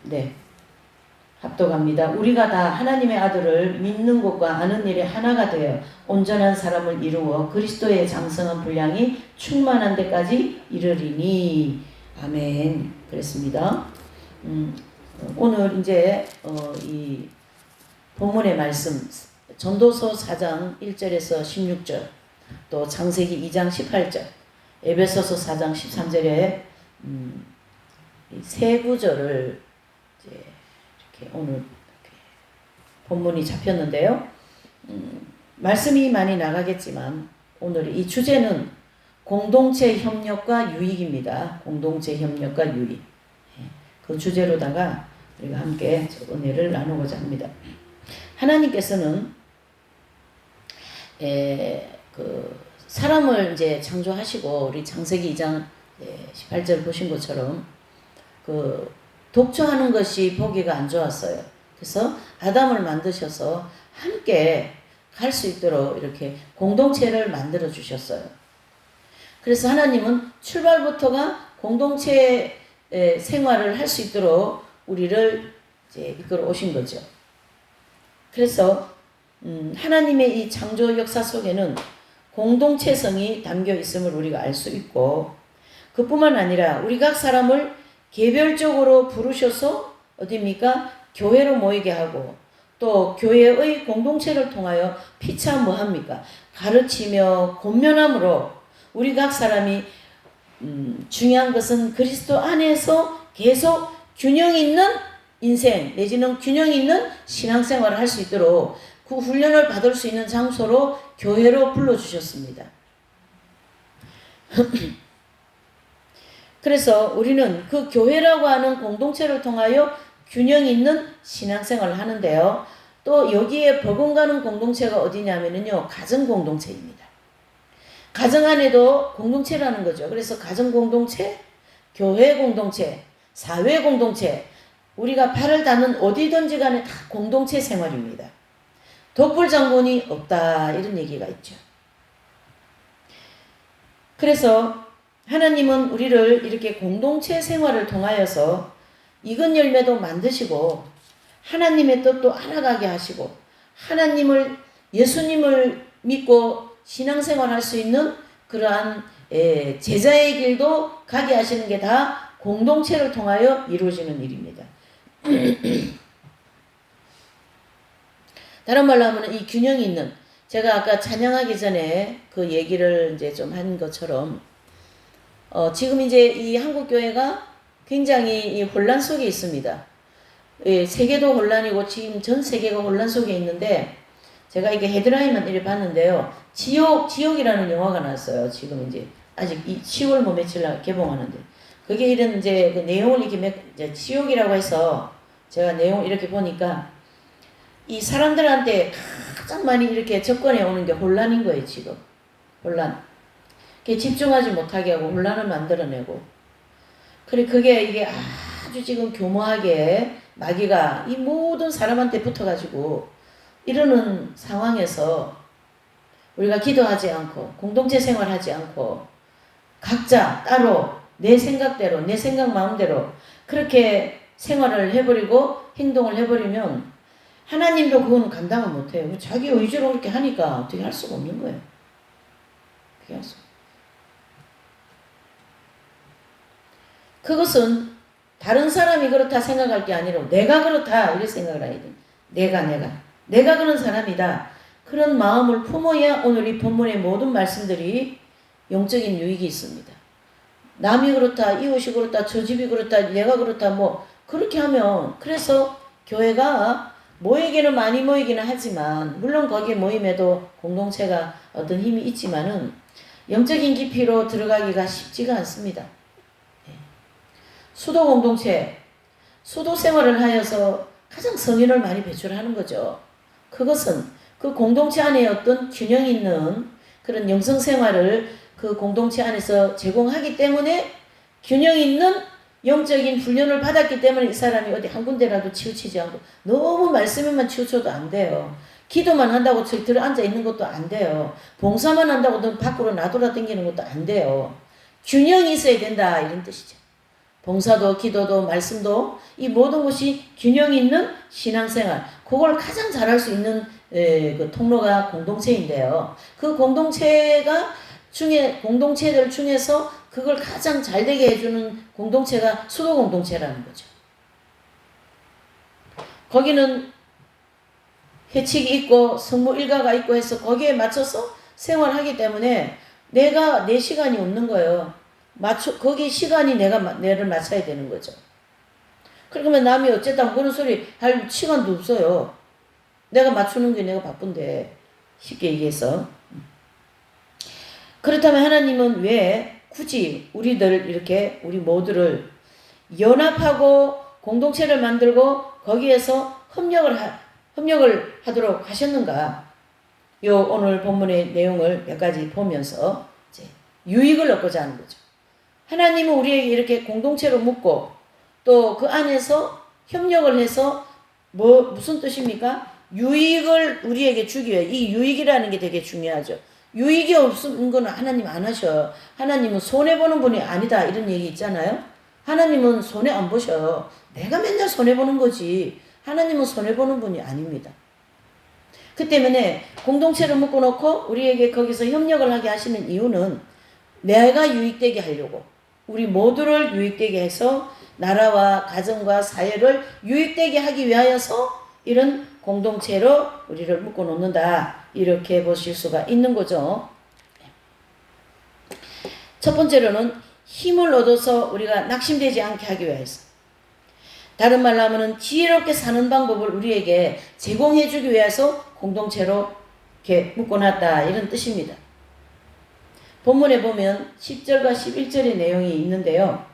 네. 합독합니다. 우리가 다 하나님의 아들을 믿는 것과 아는 일에 하나가 되어 온전한 사람을 이루어 그리스도의 장성한 분량이 충만한 데까지 이르리니. 아멘. 그랬습니다. 오늘 이제 이 본문의 말씀 전도서 4장 1절에서 16절, 또 창세기 2장 18절, 에베소서 4장 13절에 세 구절을 이제 이렇게 오늘 이렇게 본문이 잡혔는데요. 말씀이 많이 나가겠지만 오늘 이 주제는 공동체 협력과 유익입니다. 공동체 협력과 유익. 그 주제로다가 우리가 함께 은혜를 나누고자 합니다. 하나님께서는 그 사람을 이제 창조하시고 우리 창세기 2장 18절 보신 것처럼 그 독초하는 것이 보기가 안 좋았어요. 그래서 아담을 만드셔서 함께 갈 수 있도록 이렇게 공동체를 만들어 주셨어요. 그래서 하나님은 출발부터가 공동체 생활을 할 수 있도록 우리를 이제 이끌어 오신 거죠. 그래서 하나님의 이 창조 역사 속에는 공동체성이 담겨 있음을 우리가 알 수 있고, 그뿐만 아니라 우리 각 사람을 개별적으로 부르셔서 어디입니까? 교회로 모이게 하고, 또 교회의 공동체를 통하여 피차 뭐합니까? 가르치며 권면함으로 우리 각 사람이 중요한 것은 그리스도 안에서 계속 균형 있는 인생 내지는 균형 있는 신앙생활을 할 수 있도록 그 훈련을 받을 수 있는 장소로 교회로 불러주셨습니다. 그래서 우리는 그 교회라고 하는 공동체를 통하여 균형 있는 신앙생활을 하는데요. 또 여기에 버금가는 공동체가 어디냐면요, 가정 공동체입니다. 가정 안에도 공동체라는 거죠. 그래서 가정 공동체, 교회 공동체, 사회 공동체, 우리가 발을 닿는 어디든지 간에 다 공동체 생활입니다. 독불 장군이 없다, 이런 얘기가 있죠. 그래서 하나님은 우리를 이렇게 공동체 생활을 통하여서 익은 열매도 만드시고 하나님의 뜻도 알아가게 하시고 하나님을, 예수님을 믿고 신앙생활 할 수 있는 그러한 제자의 길도 가게 하시는 게 다 공동체를 통하여 이루어지는 일입니다. 다른 말로 하면 이 균형이 있는, 제가 아까 찬양하기 전에 그 얘기를 이제 좀 한 것처럼 지금 이제 이 한국교회가 굉장히 이 혼란 속에 있습니다. 세계도 혼란이고 지금 전 세계가 혼란 속에 있는데, 제가 이게 헤드라인만 이렇게 봤는데요. 지옥이라는 영화가 나왔어요. 지금 이제 아직 10월 뭐 며칠 날 개봉하는데, 그게 이런 이제 그 내용을 이렇게 이제 지옥이라고 해서 제가 내용을 이렇게 보니까 이 사람들한테 가장 많이 이렇게 접근해 오는 게 혼란인 거예요. 지금 혼란. 그게 집중하지 못하게 하고 혼란을 만들어내고, 그래 그게 이게 아주 지금 교모하게 마귀가 이 모든 사람한테 붙어가지고 이러는 상황에서 우리가 기도하지 않고 공동체 생활하지 않고 각자 따로 내 생각대로, 내 생각 마음대로 그렇게 생활을 해버리고 행동을 해버리면 하나님도 그건 감당을 못해요. 자기 의지로 그렇게 하니까 어떻게 할 수가 없는 거예요. 그게 할 수가. 그것은 다른 사람이 그렇다 생각할 게 아니라 내가 그렇다 이렇게 생각을 해야 돼. 내가 그런 사람이다. 그런 마음을 품어야 오늘 이 본문의 모든 말씀들이 영적인 유익이 있습니다. 남이 그렇다, 이웃이 그렇다, 저 집이 그렇다, 내가 그렇다, 뭐 그렇게 하면, 그래서 교회가 모이기는 많이 모이기는 하지만, 물론 거기에 모임에도 공동체가 어떤 힘이 있지만은 영적인 깊이로 들어가기가 쉽지가 않습니다. 수도 공동체, 수도 생활을 하여서 가장 성인을 많이 배출하는 거죠. 그것은 그 공동체 안에 어떤 균형 있는 그런 영성 생활을 그 공동체 안에서 제공하기 때문에, 균형 있는 영적인 훈련을 받았기 때문에 이 사람이 어디 한 군데라도 치우치지 않고, 너무 말씀에만 치우쳐도 안 돼요. 기도만 한다고 저기 들어 앉아 있는 것도 안 돼요. 봉사만 한다고 밖으로 나돌아 다니는 것도 안 돼요. 균형이 있어야 된다, 이런 뜻이죠. 봉사도, 기도도, 말씀도 이 모든 것이 균형 있는 신앙생활, 그걸 가장 잘할 수 있는 그 통로가 공동체인데요. 그 공동체들 중에서 그걸 가장 잘 되게 해주는 공동체가 수도 공동체라는 거죠. 거기는 회칙이 있고 성무 일가가 있고 해서 거기에 맞춰서 생활하기 때문에 내 시간이 없는 거예요. 거기 시간이 내를 맞춰야 되는 거죠. 그러면 남이 어쨌든 그런 소리 할 시간도 없어요. 내가 맞추는 게 내가 바쁜데, 쉽게 얘기해서. 그렇다면 하나님은 왜 굳이 우리 모두를 연합하고 공동체를 만들고 거기에서 협력을 하도록 하셨는가? 오늘 본문의 내용을 몇 가지 보면서 이제 유익을 얻고자 하는 거죠. 하나님은 우리에게 이렇게 공동체로 묶고 또 그 안에서 협력을 해서 무슨 뜻입니까? 유익을 우리에게 주기 위해, 이 유익이라는 게 되게 중요하죠. 유익이 없는 거는 하나님 안 하셔요. 하나님은 손해보는 분이 아니다, 이런 얘기 있잖아요. 하나님은 손해 안 보셔요. 내가 맨날 손해보는 거지. 하나님은 손해보는 분이 아닙니다. 그 때문에 공동체를 묶어놓고 우리에게 거기서 협력을 하게 하시는 이유는 내가 유익되게 하려고, 우리 모두를 유익되게 해서 나라와 가정과 사회를 유익되게 하기 위하여서 이런 공동체로 우리를 묶어놓는다, 이렇게 보실 수가 있는 거죠. 첫 번째로는 힘을 얻어서 우리가 낙심되지 않게 하기 위해서, 다른 말로 하면 지혜롭게 사는 방법을 우리에게 제공해 주기 위해서 공동체로 이렇게 묶어놨다, 이런 뜻입니다. 본문에 보면 10절과 11절의 내용이 있는데요.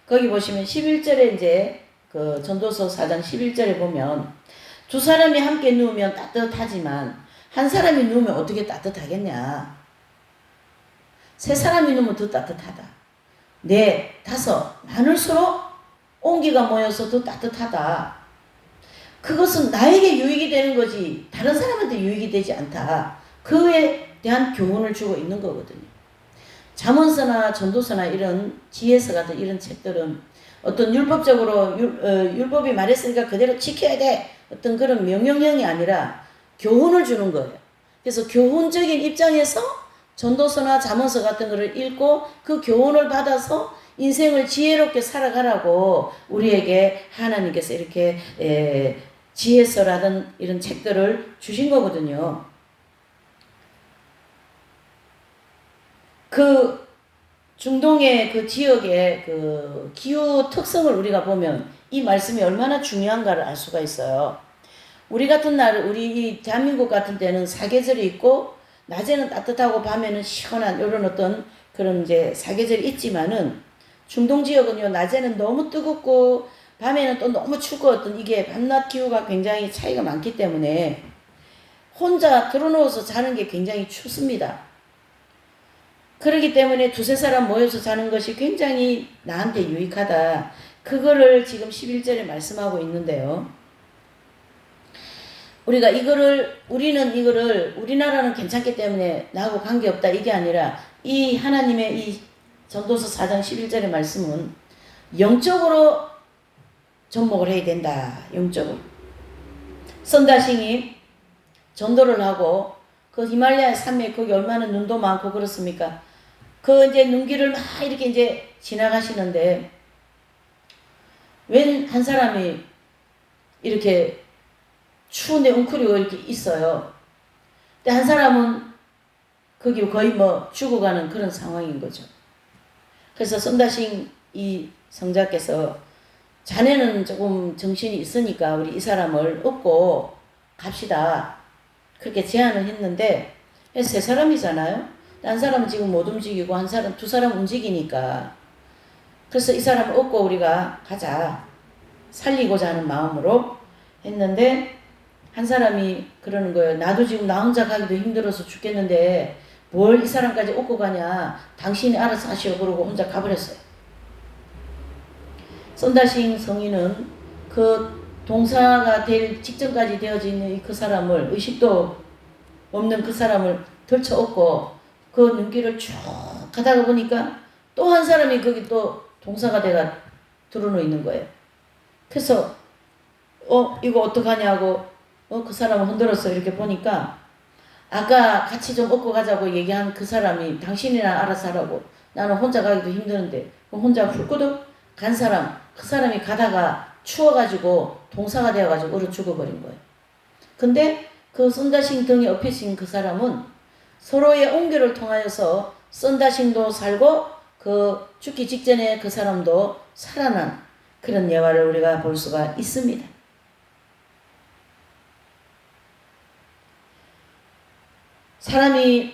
거기 보시면 11절에 이제 그 전도서 4장 11절에 보면 두 사람이 함께 누우면 따뜻하지만 한 사람이 누우면 어떻게 따뜻하겠냐. 세 사람이 누우면 더 따뜻하다. 네, 다섯, 많을수록 온기가 모여서 더 따뜻하다. 그것은 나에게 유익이 되는 거지 다른 사람한테 유익이 되지 않다. 그에 대한 교훈을 주고 있는 거거든요. 잠언서나 전도서나 이런 지혜서 같은 이런 책들은 어떤 율법적으로 율법이 말했으니까 그대로 지켜야 돼, 어떤 그런 명령형이 아니라 교훈을 주는 거예요. 그래서 교훈적인 입장에서 전도서나 잠언서 같은 거를 읽고 그 교훈을 받아서 인생을 지혜롭게 살아가라고 우리에게 하나님께서 이렇게 지혜서라든 이런 책들을 주신 거거든요. 그 중동의 그 지역의 그 기후 특성을 우리가 보면 이 말씀이 얼마나 중요한가를 알 수가 있어요. 우리 같은 우리 이 대한민국 같은 때는 사계절이 있고 낮에는 따뜻하고 밤에는 시원한 이런 어떤 그런 이제 사계절이 있지만은 중동 지역은요, 낮에는 너무 뜨겁고 밤에는 또 너무 춥고 어떤 이게 밤낮 기후가 굉장히 차이가 많기 때문에 혼자 들어누워서 자는 게 굉장히 춥습니다. 그렇기 때문에 두세 사람 모여서 자는 것이 굉장히 나한테 유익하다. 그거를 지금 11절에 말씀하고 있는데요. 우리는 이거를 우리나라는 괜찮기 때문에 나하고 관계없다, 이게 아니라 이 하나님의 이 전도서 4장 11절의 말씀은 영적으로 접목을 해야 된다. 영적으로. 선다싱이 전도를 하고 그 히말라야 산맥 거기 얼마나 눈도 많고 그렇습니까? 그 이제 눈길을 막 이렇게 이제 지나가시는데 웬 한 사람이 이렇게 추운데 웅크리고 이렇게 있어요. 근데 한 사람은 거기 거의 죽어가는 그런 상황인 거죠. 그래서 선다싱 이 성자께서 자네는 조금 정신이 있으니까 우리 이 사람을 업고 갑시다, 그렇게 제안을 했는데 세 사람이잖아요. 한 사람은 지금 못 움직이고 두 사람 움직이니까, 그래서 이 사람을 업고 우리가 가자, 살리고자 하는 마음으로 했는데 한 사람이 그러는 거예요. 나도 지금 나 혼자 가기도 힘들어서 죽겠는데 뭘 이 사람까지 업고 가냐, 당신이 알아서 하시오, 그러고 혼자 가버렸어요. 선다싱 성인은 그 동사가 될 직전까지 되어져 있는 그 사람을, 의식도 없는 그 사람을 들쳐 업고 그 눈길을 쭉 가다가 보니까 또 한 사람이 거기 또 동사가 돼가 드러놓는 거예요. 그래서 이거 어떡하냐고 그 사람을 흔들었어. 이렇게 보니까 아까 같이 좀 얻고 가자고 얘기한 그 사람이 당신이나 알아서 하라고, 나는 혼자 가기도 힘드는데, 혼자 훌꾸덕 간 사람, 그 사람이 가다가 추워가지고 동사가 되어가지고 얼어 죽어버린 거예요. 근데 그 썬다싱 등에 엎여진 그 사람은 서로의 온교를 통하여서 썬다싱도 살고 그 죽기 직전에 그 사람도 살아난 그런 예화를 우리가 볼 수가 있습니다. 사람이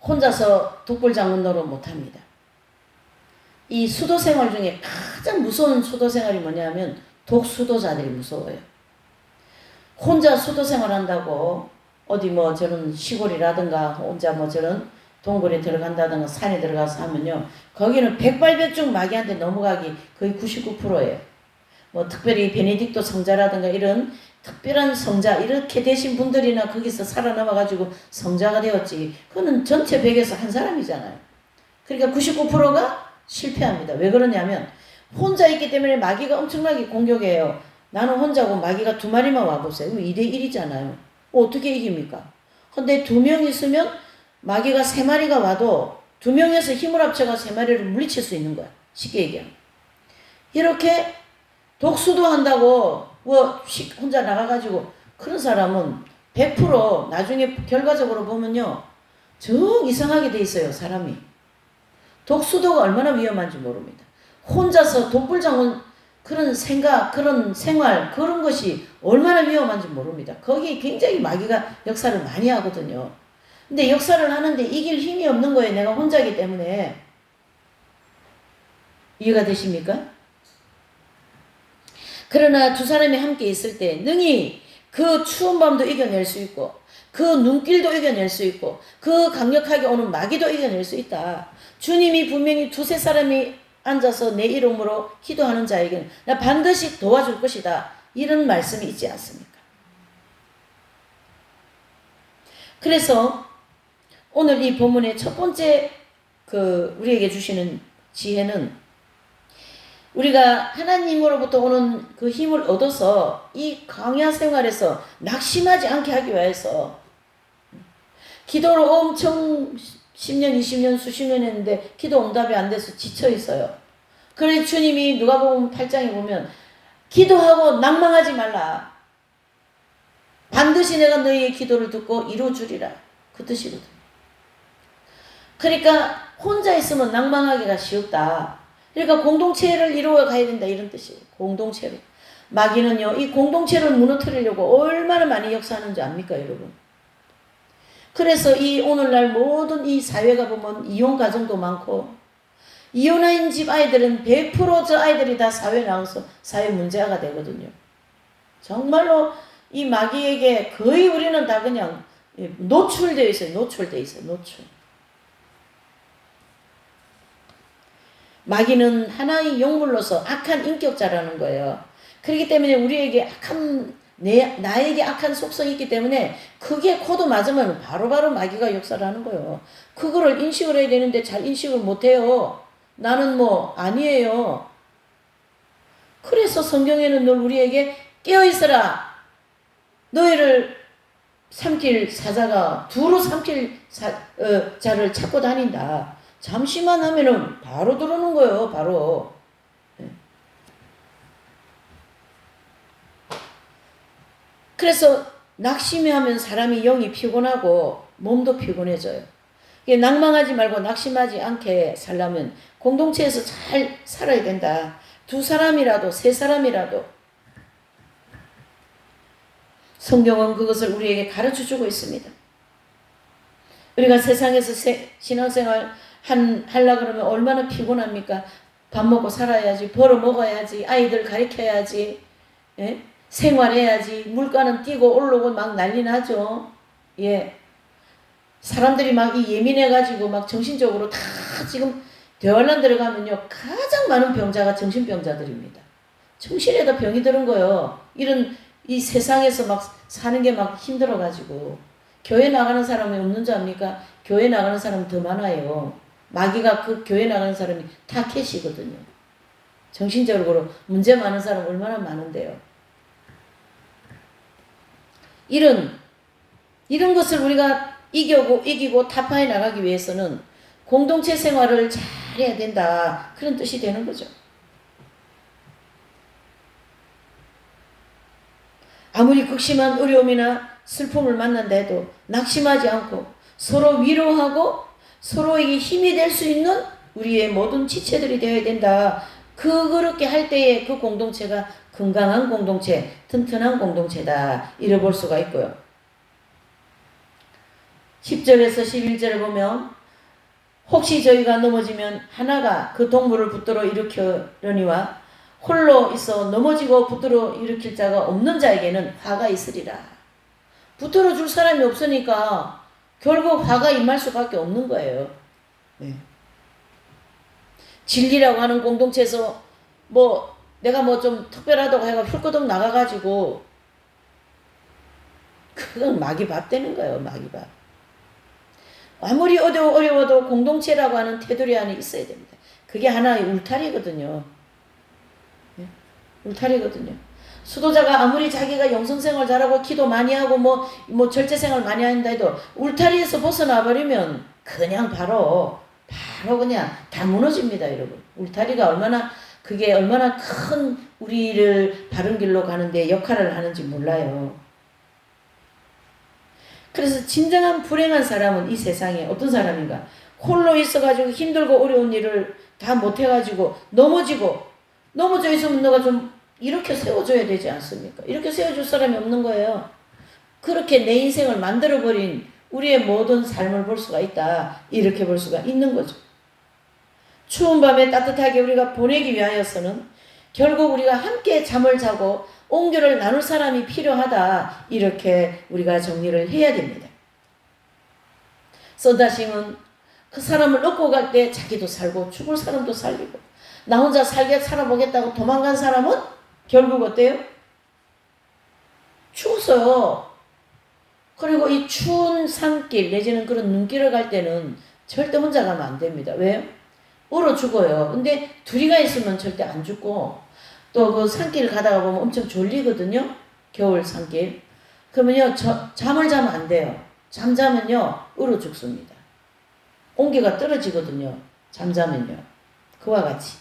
혼자서 독불장군 노릇 못합니다. 이 수도 생활 중에 가장 무서운 수도 생활이 뭐냐면 독수도자들이 무서워요. 혼자 수도 생활한다고 어디 뭐 저런 시골이라든가 혼자 뭐 저런 동굴에 들어간다든가 산에 들어가서 하면요, 거기는 백발백중 마귀한테 넘어가기 거의 99%예요. 뭐 특별히 베네딕토 성자라든가 이런 특별한 성자 이렇게 되신 분들이나 거기서 살아남아가지고 성자가 되었지, 그거는 전체 100에서 한 사람이잖아요. 그러니까 99%가 실패합니다. 왜 그러냐면 혼자 있기 때문에 마귀가 엄청나게 공격해요. 나는 혼자고 마귀가 2마리만 와보세요. 2대1이잖아요. 어떻게 이깁니까? 근데 2명 있으면 마귀가 3마리가 와도 2명에서 힘을 합쳐가 3마리를 물리칠 수 있는 거야. 쉽게 얘기하면. 이렇게 독수도 한다고 혼자 나가가지고 그런 사람은 100% 나중에 결과적으로 보면요, 정 이상하게 돼 있어요. 사람이. 독수도가 얼마나 위험한지 모릅니다. 혼자서 독불장군 그런 생각, 그런 생활, 그런 것이 얼마나 위험한지 모릅니다. 거기에 굉장히 마귀가 역사를 많이 하거든요. 근데 역사를 하는데 이길 힘이 없는 거예요. 내가 혼자이기 때문에. 이해가 되십니까? 그러나 2사람이 함께 있을 때 능히 그 추운 밤도 이겨낼 수 있고 그 눈길도 이겨낼 수 있고 그 강력하게 오는 마귀도 이겨낼 수 있다. 주님이 분명히 2-3사람이 앉아서 내 이름으로 기도하는 자에게는 나 반드시 도와줄 것이다. 이런 말씀이 있지 않습니까? 그래서 오늘 이 본문의 첫 번째 우리에게 주시는 지혜는, 우리가 하나님으로부터 오는 그 힘을 얻어서 이 광야 생활에서 낙심하지 않게 하기 위해서, 기도를 엄청 10년, 20년, 수십 년 했는데 기도 응답이 안 돼서 지쳐 있어요. 그래서 주님이 누가복음 8장에 보면 기도하고 낭망하지 말라. 반드시 내가 너희의 기도를 듣고 이루어주리라. 그 뜻이거든. 그러니까 혼자 있으면 낭망하기가 쉽다. 그러니까 공동체를 이루어 가야 된다. 이런 뜻이에요. 공동체로. 마귀는요, 이 공동체를 무너뜨리려고 얼마나 많이 역사하는지 압니까, 여러분? 그래서 이 오늘날 모든 이 사회가 보면 이혼 가정도 많고, 이혼한 집 아이들은 100% 저 아이들이 다 사회에 나와서 사회 문제가 되거든요. 정말로 이 마귀에게 거의 우리는 다 그냥 노출되어 있어요. 노출. 마귀는 하나의 용물로서 악한 인격자라는 거예요. 그렇기 때문에 우리에게 나에게 악한 속성이 있기 때문에 크게 코드 맞으면 바로바로 마귀가 역사를 하는 거예요. 그거를 인식을 해야 되는데 잘 인식을 못해요. 나는 아니에요. 그래서 성경에는 늘 우리에게 깨어있어라. 너희를 삼킬 사자가 두루 삼킬 자를 찾고 다닌다. 잠시만 하면은 바로 들어오는 거예요. 바로. 그래서 낙심해 하면 사람이 영이 피곤하고 몸도 피곤해져요. 낭망하지 말고 낙심하지 않게 살려면 공동체에서 잘 살아야 된다. 2사람이라도 3사람이라도. 성경은 그것을 우리에게 가르쳐주고 있습니다. 우리가 세상에서 신앙생활 하려고 그러면 얼마나 피곤합니까? 밥 먹고 살아야지, 벌어 먹어야지, 아이들 가르쳐야지, 예? 생활해야지, 물가는 뛰고 오르고 막 난리 나죠. 예. 사람들이 막 예민해가지고 막 정신적으로 다 지금 대환란 들어가면요, 가장 많은 병자가 정신병자들입니다. 정신에다 병이 드는 거예요. 이 세상에서 막 사는 게 막 힘들어가지고. 교회 나가는 사람이 없는 줄 압니까? 교회 나가는 사람이 더 많아요. 마귀가 그 교회 나가는 사람이 타켓이거든요. 정신적으로 문제 많은 사람 얼마나 많은데요. 이런 것을 우리가 이기고 타파해 나가기 위해서는 공동체 생활을 잘해야 된다. 그런 뜻이 되는 거죠. 아무리 극심한 어려움이나 슬픔을 만난다 해도 낙심하지 않고 서로 위로하고 서로에게 힘이 될 수 있는 우리의 모든 지체들이 되어야 된다. 그렇게 할 때에 그 공동체가 건강한 공동체, 튼튼한 공동체다. 이래 볼 수가 있고요. 10절에서 11절을 보면 혹시 저희가 넘어지면 하나가 그 동물을 붙들어 일으키려니와 홀로 있어 넘어지고 붙들어 일으킬 자가 없는 자에게는 화가 있으리라. 붙들어 줄 사람이 없으니까 결국 화가 임할 수밖에 없는 거예요. 네. 진리라고 하는 공동체에서 내가 좀 특별하다고 해가 훌끄덕 나가가지고 그건 마귀밥 되는 거예요. 마귀밥. 아무리 어려워도 공동체라고 하는 테두리 안에 있어야 됩니다. 그게 하나의 울타리거든요. 네? 울타리거든요. 수도자가 아무리 자기가 영성생활 잘하고 기도 많이 하고 절제생활 많이 한다 해도 울타리에서 벗어나 버리면 그냥 바로 그냥 다 무너집니다, 여러분. 울타리가 그게 얼마나 큰 우리를 바른 길로 가는데 역할을 하는지 몰라요. 그래서 진정한 불행한 사람은 이 세상에 어떤 사람인가? 홀로 있어가지고 힘들고 어려운 일을 다 못해가지고 넘어져 있으면 너가 좀 이렇게 세워줘야 되지 않습니까? 이렇게 세워줄 사람이 없는 거예요. 그렇게 내 인생을 만들어버린 우리의 모든 삶을 볼 수가 있다. 이렇게 볼 수가 있는 거죠. 추운 밤에 따뜻하게 우리가 보내기 위하여서는 결국 우리가 함께 잠을 자고 온교를 나눌 사람이 필요하다. 이렇게 우리가 정리를 해야 됩니다. 썬다싱은 그 사람을 얻고 갈 때 자기도 살고 죽을 사람도 살리고 나 혼자 살아보겠다고 도망간 사람은 결국 어때요? 죽었어요. 그리고 이 추운 산길 내지는 그런 눈길을 갈 때는 절대 혼자 가면 안 됩니다. 왜요? 얼어 죽어요. 근데 둘이가 있으면 절대 안 죽고 또 그 산길을 가다가 보면 엄청 졸리거든요. 겨울 산길. 그러면요 잠을 자면 안 돼요. 잠자면요 얼어 죽습니다. 온기가 떨어지거든요. 잠자면요. 그와 같이.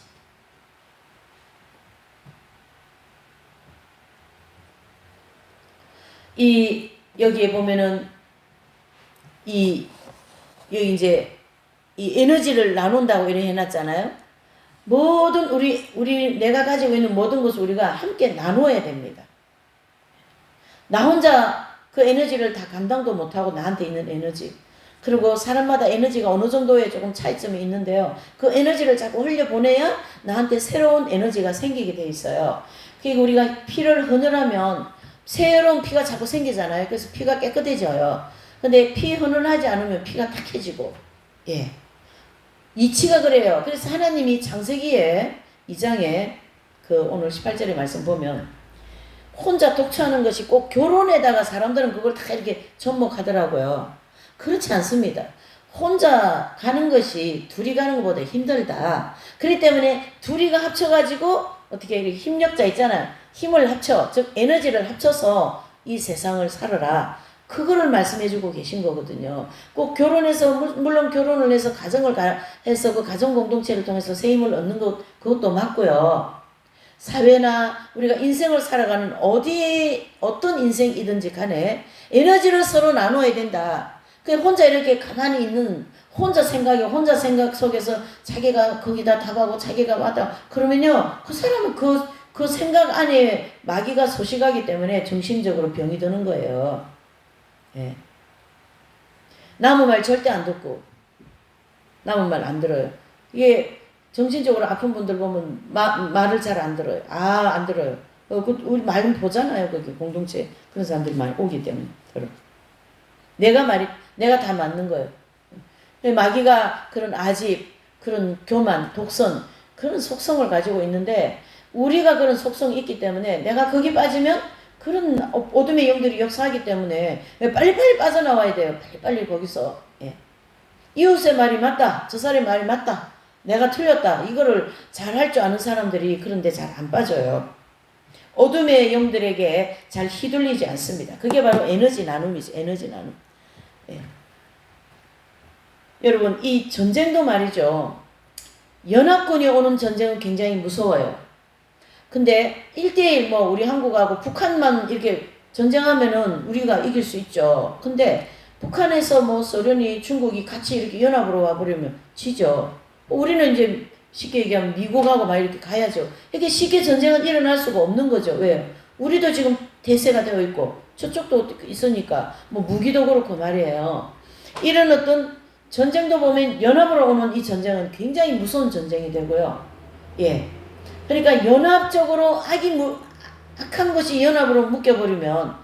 여기에 보면은 여기 이제 이 에너지를 나눈다고 이렇게 해놨잖아요. 모든 내가 가지고 있는 모든 것을 우리가 함께 나누어야 됩니다. 나 혼자 그 에너지를 다 감당도 못하고 나한테 있는 에너지. 그리고 사람마다 에너지가 어느 정도의 조금 차이점이 있는데요. 그 에너지를 자꾸 흘려보내야 나한테 새로운 에너지가 생기게 돼 있어요. 그리고 우리가 피를 흐르면 새로운 피가 자꾸 생기잖아요. 그래서 피가 깨끗해져요. 근데 피 흐르하지 않으면 피가 탁해지고, 예. 이치가 그래요. 그래서 하나님이 창세기에 2장에 오늘 18절의 말씀 보면 혼자 독처하는 것이 꼭 결혼에다가 사람들은 그걸 다 이렇게 접목하더라고요. 그렇지 않습니다. 혼자 가는 것이 둘이 가는 것보다 힘들다. 그렇기 때문에 둘이가 합쳐가지고 어떻게 이렇게 힘력자 있잖아요. 힘을 합쳐, 즉 에너지를 합쳐서 이 세상을 살아라. 그거를 말씀해주고 계신 거거든요. 꼭 결혼해서 물론 결혼을 해서 가정을 해서 그 가정 공동체를 통해서 새 힘을 얻는 것 그것도 맞고요. 사회나 우리가 인생을 살아가는 어떤 인생이든지 간에 에너지를 서로 나눠야 된다. 그냥 혼자 이렇게 가만히 있는 혼자 생각 속에서 자기가 거기다 답하고 자기가 왔다 그러면요 그 사람은 그 생각 안에 마귀가 소식하기 때문에 정신적으로 병이 드는 거예요. 예. 남의 말 절대 안 듣고 남의 말 안 들어요. 이게 정신적으로 아픈 분들 보면 말을 잘 안 들어요. 안 들어요. 우리 말 보잖아요. 거기 공동체 그런 사람들이 많이 오기 때문에 들어. 내가 다 맞는 거예요. 마귀가 그런 아집, 그런 교만, 독선 그런 속성을 가지고 있는데 우리가 그런 속성이 있기 때문에 내가 거기 빠지면 그런 어둠의 영들이 역사하기 때문에 빨리빨리 빠져나와야 돼요. 빨리빨리 거기서. 예. 이웃의 말이 맞다. 저 사람의 말이 맞다. 내가 틀렸다. 이거를 잘 할 줄 아는 사람들이 그런데 잘 안 빠져요. 어둠의 영들에게 잘 휘둘리지 않습니다. 그게 바로 에너지 나눔이죠. 에너지 나눔. 예. 여러분, 이 전쟁도 말이죠. 연합군이 오는 전쟁은 굉장히 무서워요. 근데 1대1 뭐 우리 한국하고 북한만 이렇게 전쟁하면은 우리가 이길 수 있죠. 근데 북한에서 뭐 소련이 중국이 같이 이렇게 연합으로 와버리면 지죠. 우리는 이제 쉽게 얘기하면 미국하고 막 이렇게 가야죠. 이렇게 쉽게 전쟁은 일어날 수가 없는 거죠. 왜요? 우리도 지금 대세가 되어 있고 저쪽도 있으니까 뭐 무기도 그렇고 말이에요. 이런 어떤 전쟁도 보면 연합으로 오는 이 전쟁은 굉장히 무서운 전쟁이 되고요. 예. 그러니까 연합적으로 악한 것이 연합으로 묶여버리면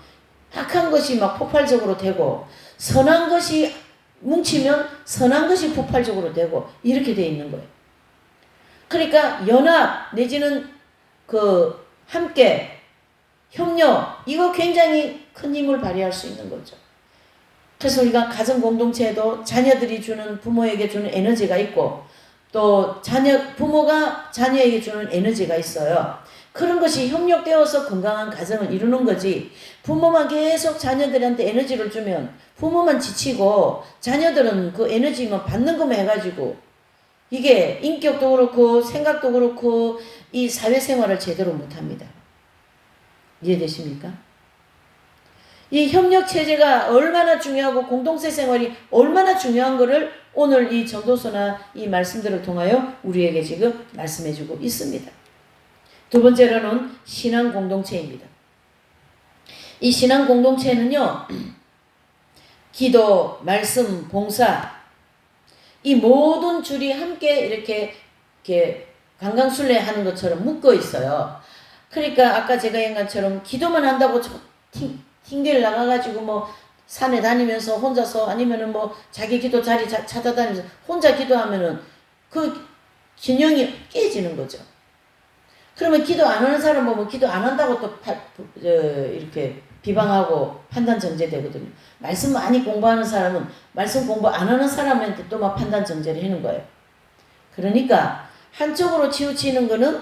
악한 것이 막 폭발적으로 되고 선한 것이 뭉치면 선한 것이 폭발적으로 되고 이렇게 돼 있는 거예요. 그러니까 연합 내지는 그 함께 협력 이거 굉장히 큰 힘을 발휘할 수 있는 거죠. 그래서 우리가 가정 공동체에도 자녀들이 주는 부모에게 주는 에너지가 있고 또 부모가 자녀에게 주는 에너지가 있어요. 그런 것이 협력되어서 건강한 가정을 이루는 거지. 부모만 계속 자녀들한테 에너지를 주면 부모만 지치고 자녀들은 그 에너지만 받는 것만 해가지고 이게 인격도 그렇고 생각도 그렇고 이 사회생활을 제대로 못합니다. 이해되십니까? 이 협력체제가 얼마나 중요하고 공동체 생활이 얼마나 중요한 것을 오늘 이 전도서나 이 말씀들을 통하여 우리에게 지금 말씀해주고 있습니다. 두 번째로는 신앙 공동체입니다. 이 신앙 공동체는요, 기도, 말씀, 봉사, 이 모든 줄이 함께 이렇게 강강술래 하는 것처럼 묶어 있어요. 그러니까 아까 제가 얘기한 것처럼 기도만 한다고 튕길 나가가지고 뭐 산에 다니면서 혼자서 아니면은 뭐 자기 기도 자리 찾아다니면서 혼자 기도하면은 그 균형이 깨지는 거죠. 그러면 기도 안 하는 사람 보면 기도 안 한다고 또 이렇게 비방하고 판단 정죄되거든요. 말씀 많이 공부하는 사람은 말씀 공부 안 하는 사람한테 또 막 판단 정죄를 하는 거예요. 그러니까 한쪽으로 치우치는 거는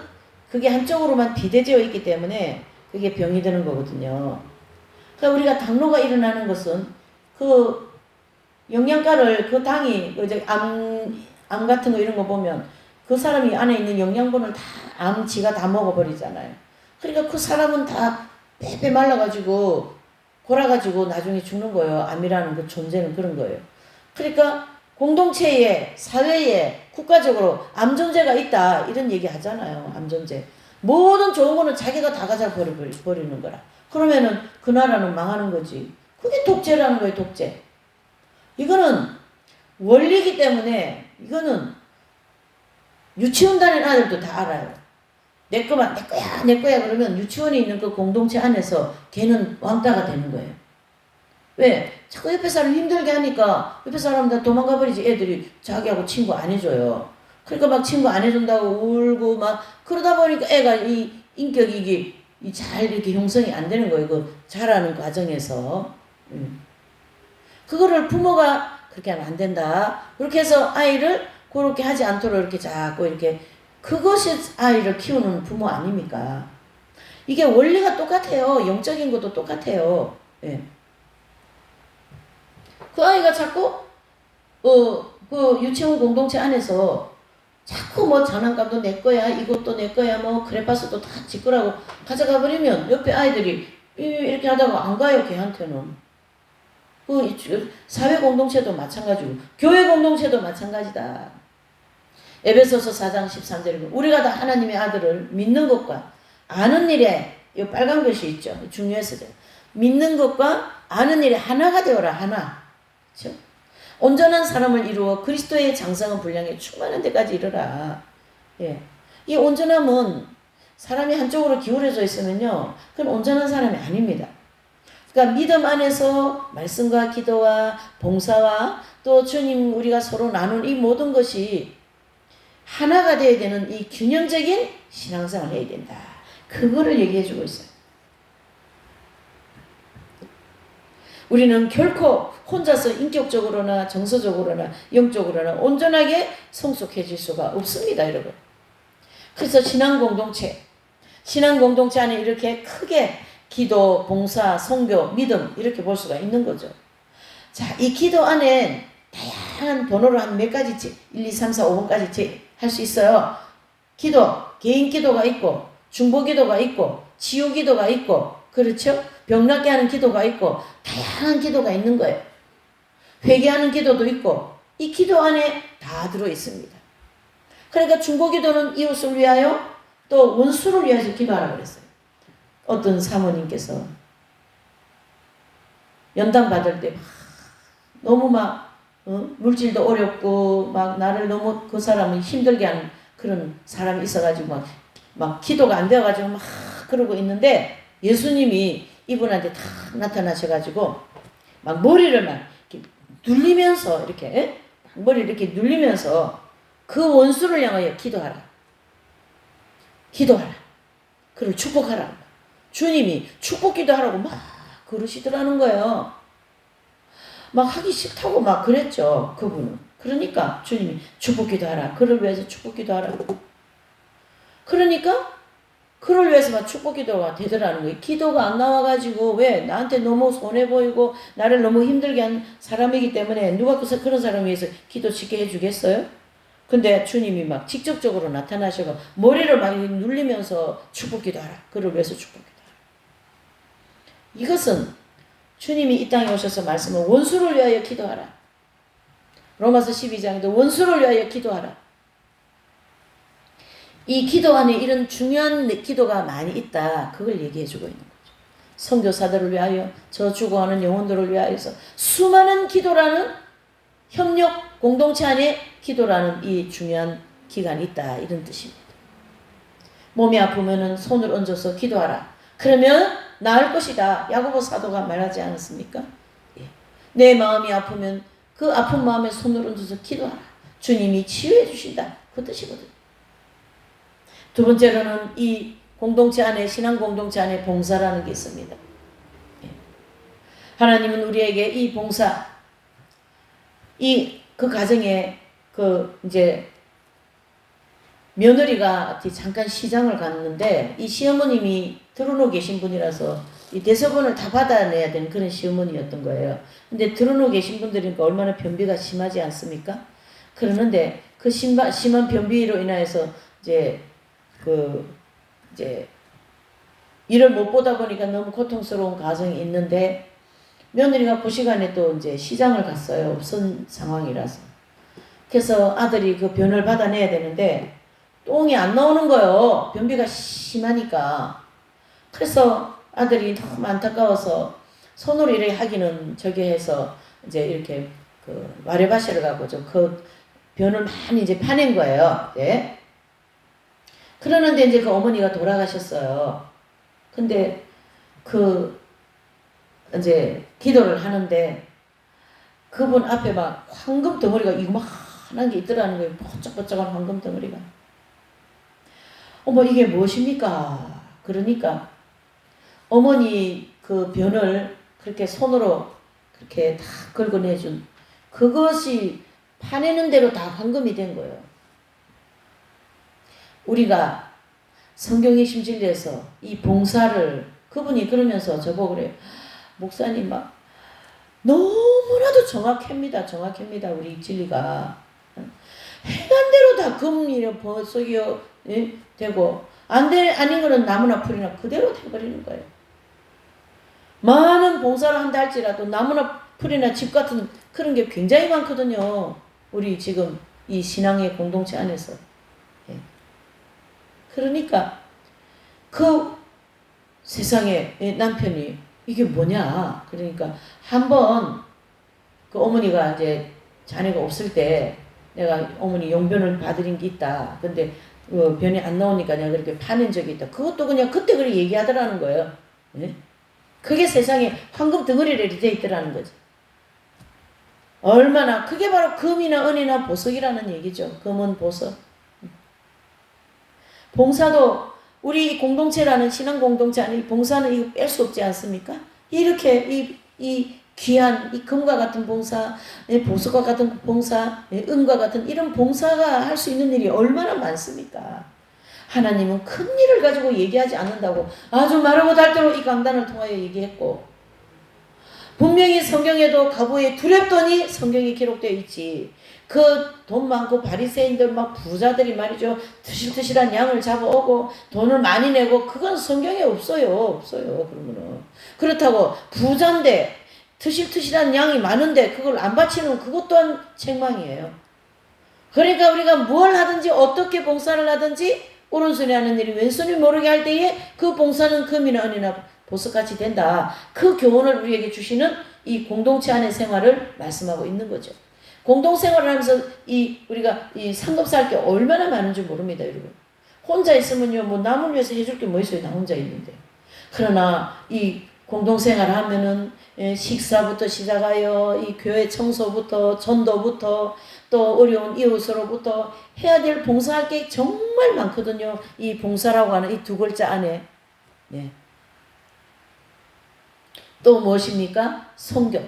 그게 한쪽으로만 비대되어 있기 때문에 그게 병이 드는 거거든요. 그러니까 우리가 당뇨가 일어나는 것은 그 영양가를 그 당이 이제 암 같은 거 이런 거 보면 그 사람이 안에 있는 영양분을 다 지가 다 먹어버리잖아요. 그러니까 그 사람은 다 빼빼 말라가지고 골아가지고 나중에 죽는 거예요. 암이라는 그 존재는 그런 거예요. 그러니까 공동체에 사회에 국가적으로 암 존재가 있다 이런 얘기 하잖아요. 암 존재. 모든 좋은 거는 자기가 다 가져 버리는 거라. 그러면은 그 나라는 망하는 거지. 그게 독재라는 거예요. 독재. 이거는 원리이기 때문에 이거는 유치원 다니는 아들도 다 알아요. 내 거만 내 거야 그러면 유치원에 있는 그 공동체 안에서 걔는 왕따가 되는 거예요. 왜? 자꾸 옆에 사람 힘들게 하니까 옆에 사람 다 도망가 버리지. 애들이 자기하고 친구 안 해줘요. 그러니까 막 친구 안 해준다고 울고 막 그러다 보니까 애가 이 인격이 이게 잘 이렇게 형성이 안 되는 거예요. 그 자라는 과정에서. 그거를 부모가 그렇게 하면 안 된다. 그렇게 해서 아이를 그렇게 하지 않도록 이렇게 자꾸 이렇게 그것이 아이를 키우는 부모 아닙니까? 이게 원리가 똑같아요. 영적인 것도 똑같아요. 예. 그 아이가 자꾸 그 유치원 공동체 안에서 자꾸 뭐 장난감도 내 거야, 이것도 내 거야, 뭐 크레파스도 다 지 거라고 가져가 버리면 옆에 아이들이 이렇게 하다가 안 가요. 걔한테는. 그 사회 공동체도 마찬가지고 교회 공동체도 마찬가지다. 에베소서 4장 13절에 우리가 다 하나님의 아들을 믿는 것과 아는 일에 이 빨간 글씨 있죠. 중요해서 믿는 것과 아는 일에 하나가 되어라. 하나. 그렇죠? 온전한 사람을 이루어 그리스도의 장성한 분량에 충만한 데까지 이르라. 예. 이 온전함은 사람이 한쪽으로 기울어져 있으면요. 그건 온전한 사람이 아닙니다. 그러니까 믿음 안에서 말씀과 기도와 봉사와 또 주님 우리가 서로 나눈 이 모든 것이 하나가 되어야 되는 이 균형적인 신앙생활을 해야 된다. 그거를 얘기해 주고 있어요. 우리는 결코 혼자서 인격적으로나 정서적으로나 영적으로나 온전하게 성숙해질 수가 없습니다, 여러분. 그래서 신앙 공동체 안에 이렇게 크게 기도, 봉사, 선교, 믿음 이렇게 볼 수가 있는 거죠. 자, 이 기도 안에 다양한 번호로 한 몇 가지 1, 2, 3, 4, 5번까지 할 수 있어요. 기도, 개인 기도가 있고 중보 기도가 있고 치유 기도가 있고 그렇죠? 병 낫게 하는 기도가 있고 다양한 기도가 있는 거예요. 회개하는 기도도 있고 이 기도 안에 다 들어 있습니다. 그러니까 중보 기도는 이웃을 위하여 또 원수를 위해서 기도하라고 그랬어요. 어떤 사모님께서 연단 받을 때 너무 물질도 어렵고 나를 너무 그 사람을 힘들게 하는 그런 사람이 있어가지고 막 기도가 안 되어가지고 막 그러고 있는데 예수님이 이분한테 탁 나타나셔가지고 막 머리를 막 이렇게 눌리면서 이렇게 머리를 이렇게 눌리면서 그 원수를 향하여 기도하라. 그를 축복하라. 주님이 축복 기도하라고 막 그러시더라는 거예요. 막 하기 싫다고 막 그랬죠. 그분은. 그러니까 주님이 축복 기도하라. 그를 위해서 축복 기도하라. 그러니까 그를 위해서 막 축복 기도가 되더라는 거예요. 기도가 안 나와가지고 왜 나한테 너무 손해 보이고 나를 너무 힘들게 한 사람이기 때문에 누가 그런 사람 위해서 기도 쉽게 해주겠어요? 근데 주님이 막 직접적으로 나타나셔서 머리를 막 눌리면서 축복 기도하라. 그를 위해서 축복 기도하라. 이것은 주님이 이 땅에 오셔서 말씀을 원수를 위하여 기도하라. 로마서 12장에도 원수를 위하여 기도하라. 이 기도 안에 이런 중요한 기도가 많이 있다. 그걸 얘기해 주고 있는 거죠. 선교사들을 위하여, 저 죽어가는 영혼들을 위하여서 수많은 기도라는 협력 공동체 안에 기도라는 이 중요한 기간이 있다. 이런 뜻입니다. 몸이 아프면은 손을 얹어서 기도하라. 그러면 나을 것이다. 야고보 사도가 말하지 않았습니까? 예. 내 마음이 아프면 그 아픈 마음에 손을 얹어서 기도하라. 주님이 치유해 주신다. 그 뜻이거든요. 두 번째로는 이 공동체 안에, 신앙 공동체 안에 봉사라는 게 있습니다. 예. 하나님은 우리에게 이 봉사, 그 가정에 이제 며느리가 잠깐 시장을 갔는데 이 시어머님이 들어놓고 계신 분이라서 이 대서본을 다 받아내야 되는 그런 시어머니였던 거예요. 근데 들어놓고 계신 분들이니까 얼마나 변비가 심하지 않습니까? 그러는데 그 심한 변비로 인해서 이제 일을 못 보다 보니까 너무 고통스러운 가정이 있는데 며느리가 그 시간에 또 이제 시장을 갔어요. 없은 상황이라서. 그래서 아들이 그 변을 받아내야 되는데 똥이 안 나오는 거예요. 변비가 심하니까. 그래서 아들이 너무 안타까워서 손으로 이렇게 하기는 저기 해서 이제 이렇게 와레바시를 갖고 그 변을 많이 이제 파낸 거예요. 네. 그러는데 이제 그 어머니가 돌아가셨어요. 근데 이제 기도를 하는데 그분 앞에 막 황금 덩어리가 이만한 게 있더라는 거예요. 번쩍번쩍한 황금 덩어리가. 어머 이게 무엇입니까? 그러니까 어머니 그 변을 그렇게 손으로 그렇게 다 긁어내준 그것이 파내는 대로 다 황금이 된 거예요. 우리가 성경의 심진리에서 이 봉사를 그분이 그러면서 저보고 그래요. 목사님 막 너무나도 정확합니다. 우리 진리가. 행한 대로 다 금이요 버석이요 되고 아닌 거는 나무나 풀이나 그대로 돼버리는 거예요. 많은 봉사를 한다 할지라도 나무나 풀이나 집 같은 그런 게 굉장히 많거든요. 우리 지금 이 신앙의 공동체 안에서. 그러니까 그 세상에 남편이 이게 뭐냐. 그러니까 한번 그 어머니가 이제 자네가 없을 때 내가 어머니 용변을 받으린 게 있다. 근데 변이 안 나오니까 내가 그렇게 파낸 적이 있다. 그것도 그냥 그때 그렇게 얘기하더라는 거예요. 네? 그게 세상에 황금 덩어리를 돼 있더라는 거지. 얼마나 그게 바로 금이나 은이나 보석이라는 얘기죠. 금은 보석. 봉사도 우리 공동체라는 신앙 공동체 안에 봉사는 이거 뺄 수 없지 않습니까? 이렇게 이 귀한 이 금과 같은 봉사, 보석과 같은 봉사, 은과 같은 이런 봉사가 할 수 있는 일이 얼마나 많습니까? 하나님은 큰 일을 가지고 얘기하지 않는다고 아주 마르고 닳도록 이 강단을 통하여 얘기했고, 분명히 성경에도 가보에 두렵더니 성경에 기록되어 있지. 그 돈 많고 바리새인들 막 부자들이 말이죠, 드실드실한 양을 잡아오고 돈을 많이 내고, 그건 성경에 없어요. 그러면은 그렇다고 부자인데 드실드실한 양이 많은데 그걸 안 바치는 그것 또한 책망이에요. 그러니까 우리가 뭘 하든지 어떻게 봉사를 하든지 오른손이 하는 일이 왼손이 모르게 할 때에 그 봉사는 금이나 은이나 보석같이 된다. 그 교훈을 우리에게 주시는 이 공동체 안의 생활을 말씀하고 있는 거죠. 공동생활을 하면서 우리가 이 상급사할 게 얼마나 많은지 모릅니다, 여러분. 혼자 있으면요, 뭐 남을 위해서 해줄 게 뭐 있어요, 나 혼자 있는데. 그러나 이 공동생활을 하면은 식사부터 시작하여 이 교회 청소부터 전도부터 또 어려운 이웃으로부터 해야 될 봉사할 게 정말 많거든요. 이 봉사라고 하는 이 두 글자 안에. 네. 또 무엇입니까? 선교.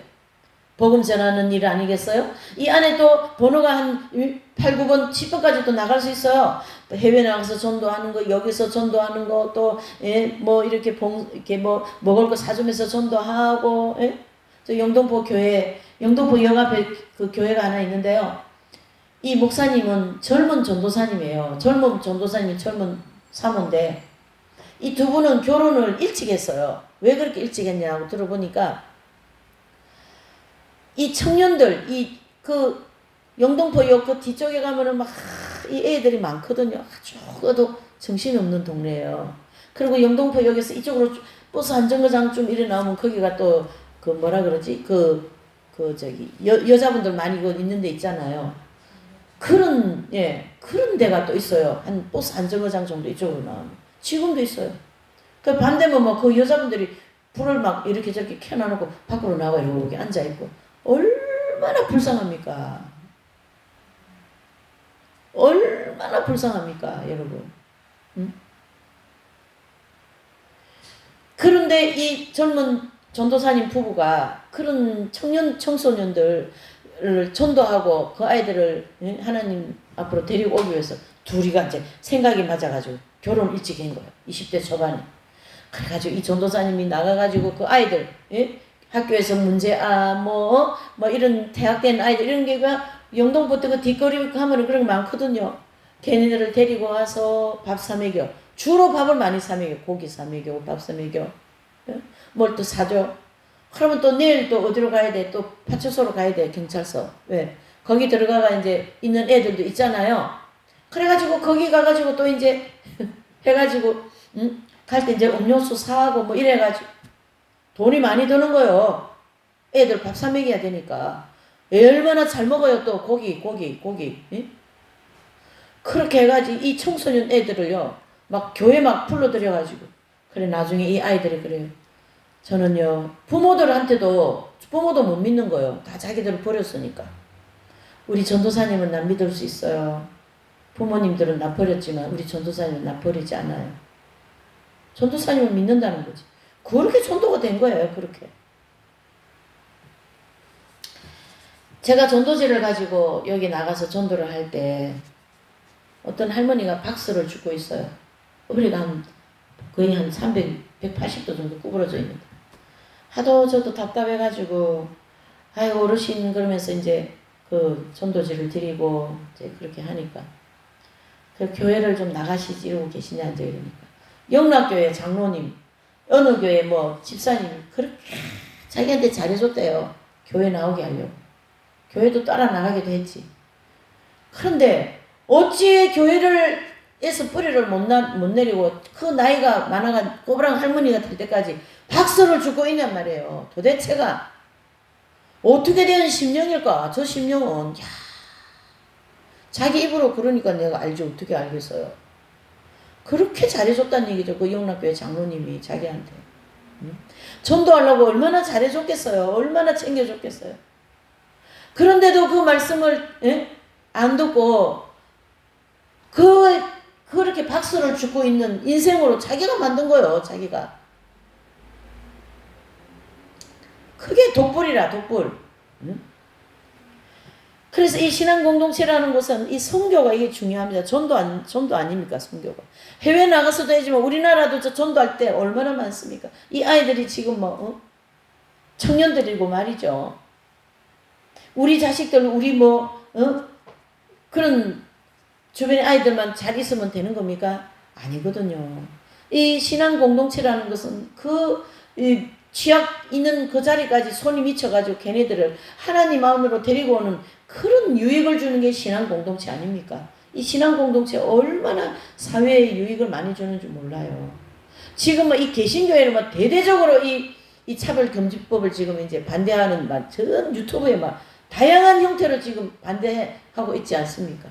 복음 전하는 일 아니겠어요? 이 안에 또 번호가 한 8, 9번, 10번까지 또 나갈 수 있어요. 또 해외 나가서 전도하는 거, 여기서 전도하는 거, 또, 뭐, 이렇게 뭐, 먹을 거 사주면서 전도하고, 저 영동포 교회, 영동포 역 앞에 그 교회가 하나 있는데요. 이 목사님은 젊은 전도사님이에요. 젊은 전도사님이 젊은 사모인데, 이 두 분은 결혼을 일찍 했어요. 왜 그렇게 일찍 했냐고 들어보니까, 이 청년들, 그 영동포역 그 뒤쪽에 가면은 막 이 애들이 많거든요. 아주 정신이 없는 동네예요. 그리고 영동포역에서 이쪽으로 버스 안정거장 좀 이래 나오면 거기가 또 그 뭐라 그러지? 여자분들 많이 있는 데 있잖아요. 그런 데가 또 있어요. 한 버스 안정거장 정도 이쪽으로 나오면. 지금도 있어요. 그 반대면 뭐 그 여자분들이 불을 막 이렇게 저렇게 켜놔놓고 밖으로 나와 이렇게 앉아있고. 얼마나 불쌍합니까? 얼마나 불쌍합니까, 여러분? 응? 그런데 이 젊은 전도사님 부부가 그런 청소년들을 전도하고 그 아이들을 하나님 앞으로 데리고 오기 위해서 둘이가 이제 생각이 맞아가지고 결혼 일찍 한 거예요. 20대 초반에. 그래가지고 이 전도사님이 나가가지고 그 아이들, 학교에서 뭐 이런 대학된 아이들, 이런 게가 영동부터 그 뒷거리 가면은 그런 게 많거든요. 걔네들을 데리고 와서 밥 사먹여. 주로 밥을 많이 사먹여. 고기 사먹여, 밥 사먹여. 뭘 또 사줘. 그러면 또 내일 또 어디로 가야 돼? 또 파출소로 가야 돼, 경찰서. 왜? 거기 들어가가 이제 있는 애들도 있잖아요. 그래가지고 거기 가가지고 또 이제 해가지고, 갈 때 이제 음료수 사고 뭐 이래가지고. 돈이 많이 드는 거요. 애들 밥 사 먹여야 되니까. 얼마나 잘 먹어요, 또. 고기. 예? 그렇게 해가지고 이 청소년 애들을요, 막 교회 막 불러들여가지고. 그래, 나중에 이 아이들이 그래요. 저는요, 부모도 못 믿는 거예요. 다 자기들을 버렸으니까. 우리 전도사님은 나 믿을 수 있어요. 부모님들은 나 버렸지만 우리 전도사님은 나 버리지 않아요. 전도사님을 믿는다는 거지. 그렇게 전도가 된 거예요. 그렇게. 제가 전도지를 가지고 여기 나가서 전도를 할 때 어떤 할머니가 박스를 줍고 있어요. 허리가 거의 한 180도 정도 구부러져 있는데 하도 저도 답답해가지고 아이고 어르신 그러면서 이제 그 전도지를 드리고 이제 그렇게 하니까 그 교회를 좀 나가시지 이러고 계시냐 이제 이러니까 영락교회 장로님 어느 교회 뭐 집사님 그렇게 자기한테 잘해줬대요. 교회 나오게 하려고. 교회도 따라 나가기도 했지. 그런데 어찌 교회를 에서 뿌리를 못 내리고 그 나이가 많아간 꼬부랑 할머니가 될 때까지 박수를 주고 있냔 말이에요. 도대체가 어떻게 된 심령일까? 저 심령은 자기 입으로 그러니까 내가 알지 어떻게 알겠어요. 그렇게 잘해줬다는 얘기죠. 그 영락교회 장로님이 자기한테. 전도하려고 얼마나 잘해줬겠어요. 얼마나 챙겨줬겠어요. 그런데도 그 말씀을 안 듣고 그렇게 박수를 주고 있는 인생으로 자기가 만든 거예요. 자기가. 그게 독불이라 독불. 응? 그래서 이 신앙 공동체라는 것은 이 선교가 이게 중요합니다. 전도 아닙니까 선교가. 해외 나가서도 하지만 우리나라도 저 전도할 때 얼마나 많습니까. 이 아이들이 지금 뭐 청년들이고 말이죠. 우리 자식들 우리 그런 주변의 아이들만 잘 있으면 되는 겁니까? 아니거든요. 이 신앙 공동체라는 것은 이 취약 있는 그 자리까지 손이 미쳐가지고 걔네들을 하나님 안으로 데리고 오는 그런 유익을 주는 게 신앙 공동체 아닙니까? 이 신앙 공동체 얼마나 사회에 유익을 많이 주는지 몰라요. 지금 이 개신교회는 대대적으로 이 차별금지법을 지금 이제 반대하는 전 유튜브에 다양한 형태로 지금 반대하고 있지 않습니까?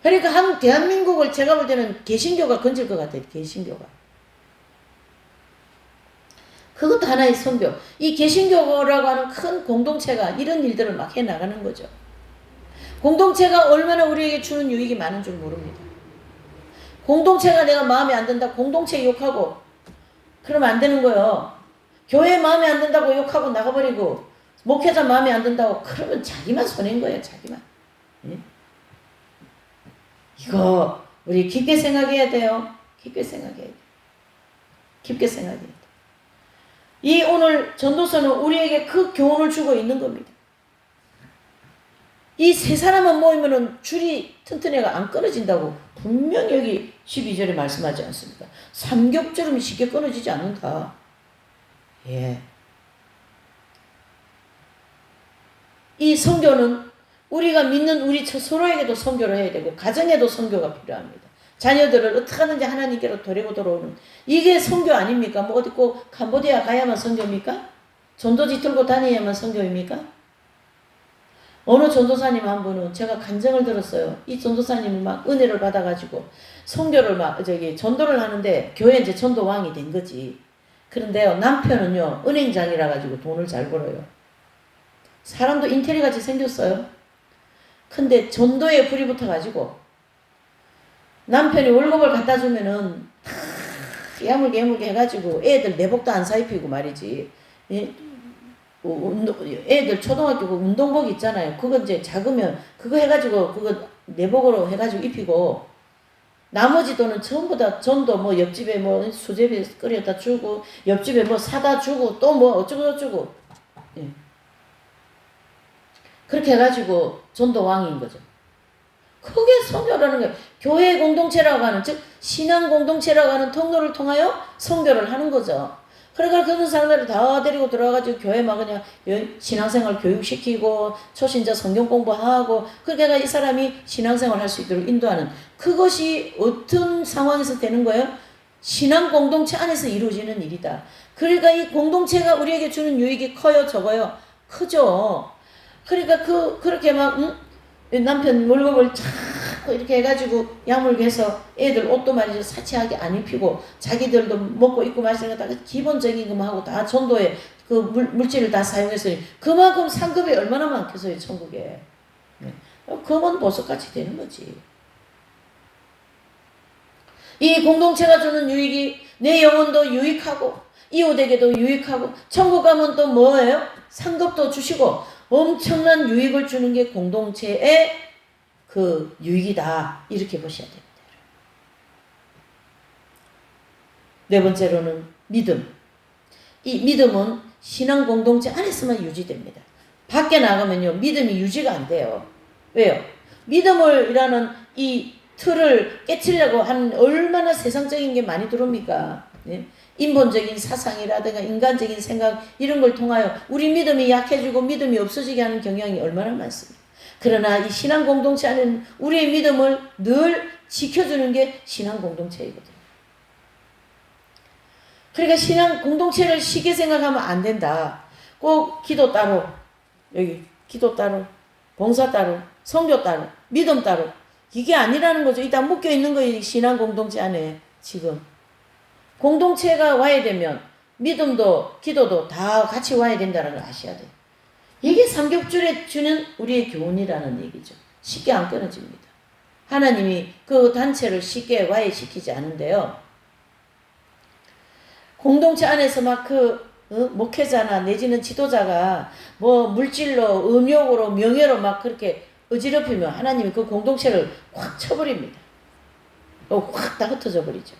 그러니까 대한민국을 제가 볼 때는 개신교가 건질 것 같아요. 개신교가. 그것도 하나의 선교. 이 개신교라고 하는 큰 공동체가 이런 일들을 막 해나가는 거죠. 공동체가 얼마나 우리에게 주는 유익이 많은 줄 모릅니다. 공동체가 내가 마음에 안 든다. 공동체 욕하고 그러면 안 되는 거예요. 교회 마음에 안 든다고 욕하고 나가버리고 목회자 마음에 안 든다고 그러면 자기만 손해인 거예요. 자기만. 예? 이거 우리 깊게 생각해야 돼요. 깊게 생각해야 돼요. 깊게 생각해야 돼요. 이 오늘 전도서는 우리에게 그 교훈을 주고 있는 겁니다. 이 세 사람만 모이면은 줄이 튼튼해가 안 끊어진다고 분명히 여기 12절에 말씀하지 않습니까? 삼겹줄은 쉽게 끊어지지 않는다. 예. 이 선교는 우리가 믿는 우리 서로에게도 선교를 해야 되고 가정에도 선교가 필요합니다. 자녀들을 어떻게 하든지 하나님께로 데리고 들어오는 이게 선교 아닙니까? 뭐 어디 꼭 캄보디아 가야만 선교입니까? 전도지 들고 다녀야만 선교입니까? 어느 전도사님 한 분은 제가 간증을 들었어요. 이 전도사님은 막 은혜를 받아가지고 선교를 전도를 하는데 교회 이제 전도왕이 된 거지. 그런데요 남편은요 은행장이라 가지고 돈을 잘 벌어요. 사람도 인테리같이 생겼어요. 근데 전도에 불이 붙어가지고 남편이 월급을 갖다 주면은 야물게 해가지고 애들 내복도 안 사입히고 말이지. 애들 초등학교 운동복 있잖아요. 그거 이제 작으면 그거 해가지고 그거 내복으로 해가지고 입히고 나머지 돈은 전부 다 전도 옆집에 수제비 끓여다 주고 옆집에 사다 주고 또 어쩌고 예. 그렇게 해가지고 전도 왕인 거죠. 그게 선교라는 거예요. 교회 공동체라고 하는 즉 신앙 공동체라고 하는 통로를 통하여 선교를 하는 거죠. 그러니까 그런 사람들을 다 데리고 들어가가지고 교회 그냥 신앙생활 교육시키고 초신자 성경 공부하고 그렇게 해서 이 사람이 신앙생활 할 수 있도록 인도하는 그것이 어떤 상황에서 되는 거예요? 신앙 공동체 안에서 이루어지는 일이다. 그러니까 이 공동체가 우리에게 주는 유익이 커요, 적어요? 크죠. 그러니까 그렇게 남편 월급을 자꾸 이렇게 해가지고 야물게 해서 애들 옷도 말이죠 사치하게 안 입히고 자기들도 먹고 입고 마시는 거 다 기본적인 것만 하고 다 전도에 그 물질을 다 사용했으니 그만큼 상급이 얼마나 많겠어요 천국에. 네. 그건 보석같이 되는 거지. 이 공동체가 주는 유익이 내 영혼도 유익하고 이웃에게도 유익하고 천국 가면 또 뭐예요? 상급도 주시고 엄청난 유익을 주는 게 공동체의 그 유익이다. 이렇게 보셔야 됩니다. 네 번째로는 믿음. 이 믿음은 신앙 공동체 안에서만 유지됩니다. 밖에 나가면요 믿음이 유지가 안 돼요. 왜요? 믿음이라는 이 틀을 깨치려고 하는 얼마나 세상적인 게 많이 들어옵니까? 네? 인본적인 사상이라든가 인간적인 생각 이런 걸 통하여 우리 믿음이 약해지고 믿음이 없어지게 하는 경향이 얼마나 많습니다. 그러나 이 신앙 공동체 안에는 우리의 믿음을 늘 지켜주는 게 신앙 공동체이거든요. 그러니까 신앙 공동체를 쉽게 생각하면 안 된다. 꼭 기도 따로, 여기 기도 따로, 봉사 따로, 선교 따로, 믿음 따로 이게 아니라는 거죠. 일단 묶여 있는 거예요. 신앙 공동체 안에 지금. 공동체가 와야 되면 믿음도 기도도 다 같이 와야 된다는 걸 아셔야 돼요. 이게 삼겹줄에 주는 우리의 교훈이라는 얘기죠. 쉽게 안 끊어집니다. 하나님이 그 단체를 쉽게 와해시키지 않은데요. 공동체 안에서 목회자나 내지는 지도자가 뭐 물질로, 음욕으로, 명예로 막 그렇게 어지럽히면 하나님이 그 공동체를 확 쳐버립니다. 확 다 흩어져 버리죠.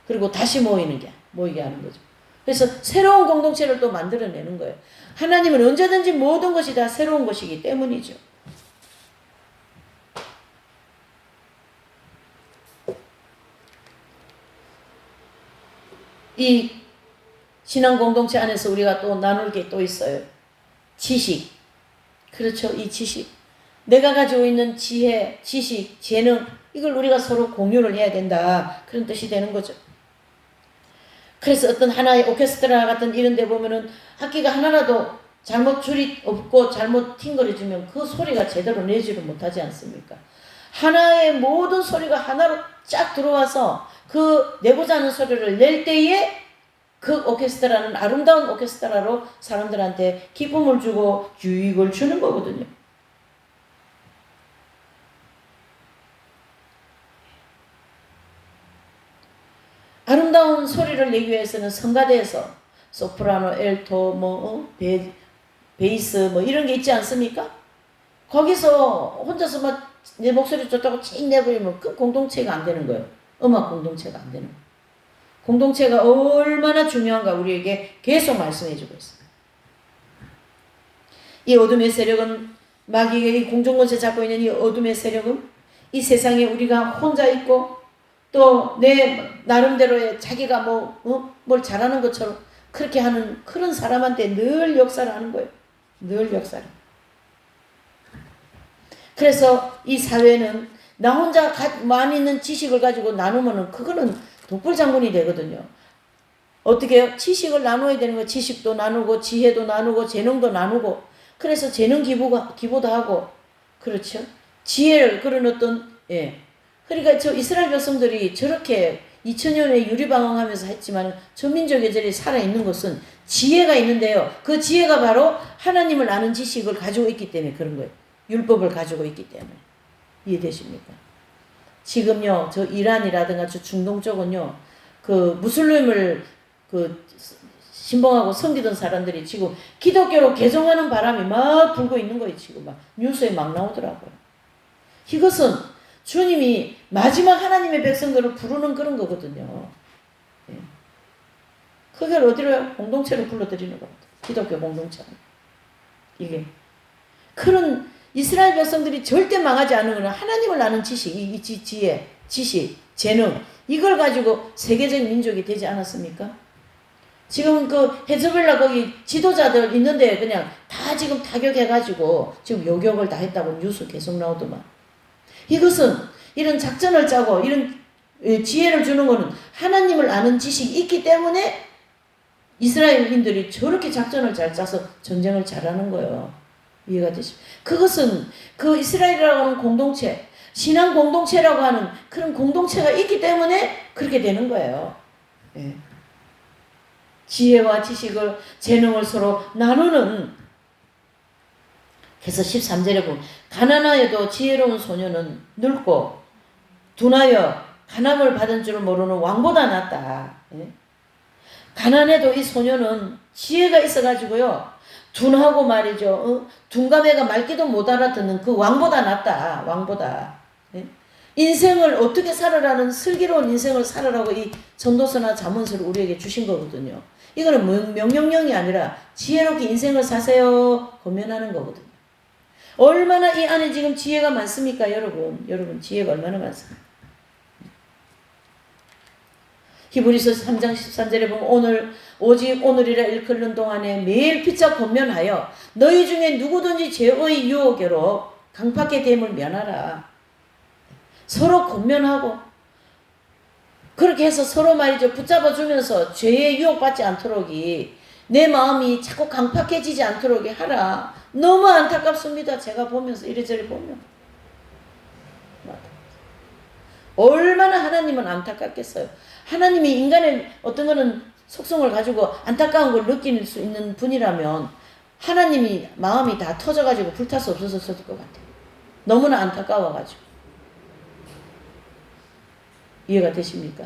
그리고 다시 모이게 하는 거죠. 그래서 새로운 공동체를 또 만들어내는 거예요. 하나님은 언제든지 모든 것이 다 새로운 것이기 때문이죠. 이 신앙 공동체 안에서 우리가 또 나눌 게 또 있어요. 지식. 그렇죠. 이 지식. 내가 가지고 있는 지혜, 지식, 재능, 이걸 우리가 서로 공유를 해야 된다. 그런 뜻이 되는 거죠. 그래서 어떤 하나의 오케스트라 같은 이런 데 보면은 악기가 하나라도 잘못 줄이 없고 잘못 튕거려지면 그 소리가 제대로 내지를 못하지 않습니까? 하나의 모든 소리가 하나로 쫙 들어와서 그 내고자 하는 소리를 낼 때에 그 오케스트라는 아름다운 오케스트라로 사람들한테 기쁨을 주고 유익을 주는 거거든요. 아름다운 소리를 내기 위해서는 성가대에서 소프라노, 엘토, 베이스 이런 게 있지 않습니까? 거기서 혼자서 막 내 목소리 좋다고 찡 내버리면 그 공동체가 안 되는 거예요. 음악 공동체가 안 되는 거예요. 공동체가 얼마나 중요한가 우리에게 계속 말씀해주고 있습니다. 이 어둠의 세력은 마귀가 이 공중권세 잡고 있는 이 어둠의 세력은 이 세상에 우리가 혼자 있고 또 내 나름대로의 자기가 뭘 잘하는 것처럼 그렇게 하는 그런 사람한테 늘 역사를 하는 거예요. 늘 역사를. 그래서 이 사회는 나 혼자 많이 있는 지식을 가지고 나누면은 그거는 독불장군이 되거든요. 어떻게 해요? 지식을 나눠야 되는 거예요. 지식도 나누고 지혜도 나누고 재능도 나누고 그래서 재능 기부도 하고 그렇죠. 지혜를 그런 어떤 그러니까 저 이스라엘 백성들이 저렇게 2000년에 유리방황하면서 했지만 전민족 예절이 살아있는 것은 지혜가 있는데요. 그 지혜가 바로 하나님을 아는 지식을 가지고 있기 때문에 그런 거예요. 율법을 가지고 있기 때문에. 이해되십니까? 지금요, 저 이란이라든가 저 중동 쪽은요, 그 무슬림을 신봉하고 섬기던 사람들이 지금 기독교로 개종하는 바람이 막 불고 있는 거예요. 지금 막 뉴스에 막 나오더라고요. 이것은 주님이 마지막 하나님의 백성들을 부르는 그런 거거든요. 그걸 어디로 공동체로 불러들이는 겁니다. 기독교 공동체. 이게 그런 이스라엘 백성들이 절대 망하지 않는 것은 하나님을 아는 지식, 이 지혜, 지식, 재능 이걸 가지고 세계적 민족이 되지 않았습니까? 지금 그 헤즈볼라 거기 지도자들 있는데 그냥 다 지금 타격해가지고 지금 요격을 다 했다고 뉴스 계속 나오더만. 이것은 이런 작전을 짜고 이런 지혜를 주는 것은 하나님을 아는 지식이 있기 때문에 이스라엘인들이 저렇게 작전을 잘 짜서 전쟁을 잘하는 거예요. 이해가 되십니까? 그것은 그 이스라엘이라고 하는 공동체, 신앙 공동체라고 하는 그런 공동체가 있기 때문에 그렇게 되는 거예요. 지혜와 지식을, 재능을 서로 나누는. 그래서 13절에 보면 가난하여도 지혜로운 소녀는 늙고 둔하여 간암을 받은 줄 모르는 왕보다 낫다. 가난해도 이 소녀는 지혜가 있어가지고요. 둔하고 말이죠. 둔감해가 말귀도 못 알아듣는 그 왕보다 낫다. 왕보다. 인생을 어떻게 살아라는 슬기로운 인생을 살아라고 이 전도서나 잠언서를 우리에게 주신 거거든요. 이거는 명령령이 아니라 지혜롭게 인생을 사세요. 권면하는 거거든요. 얼마나 이 안에 지금 지혜가 많습니까, 여러분? 여러분 지혜가 얼마나 많습니까? 히브리서 3장 13절에 보면 오직 오늘이라 일컬는 동안에 매일 피차 권면하여 너희 중에 누구든지 죄의 유혹으로 강팍의 됨을 면하라. 서로 권면하고 그렇게 해서 서로 말이죠. 붙잡아주면서 죄에 유혹받지 않도록이 내 마음이 자꾸 강팍해지지 않도록 하라. 너무 안타깝습니다. 제가 보면서 이래저래 보면 얼마나 하나님은 안타깝겠어요. 하나님이 인간의 어떤 거는 속성을 가지고 안타까운 걸 느낄 수 있는 분이라면 하나님이 마음이 다 터져가지고 불타서 없어졌을 것 같아요. 너무나 안타까워가지고. 이해가 되십니까?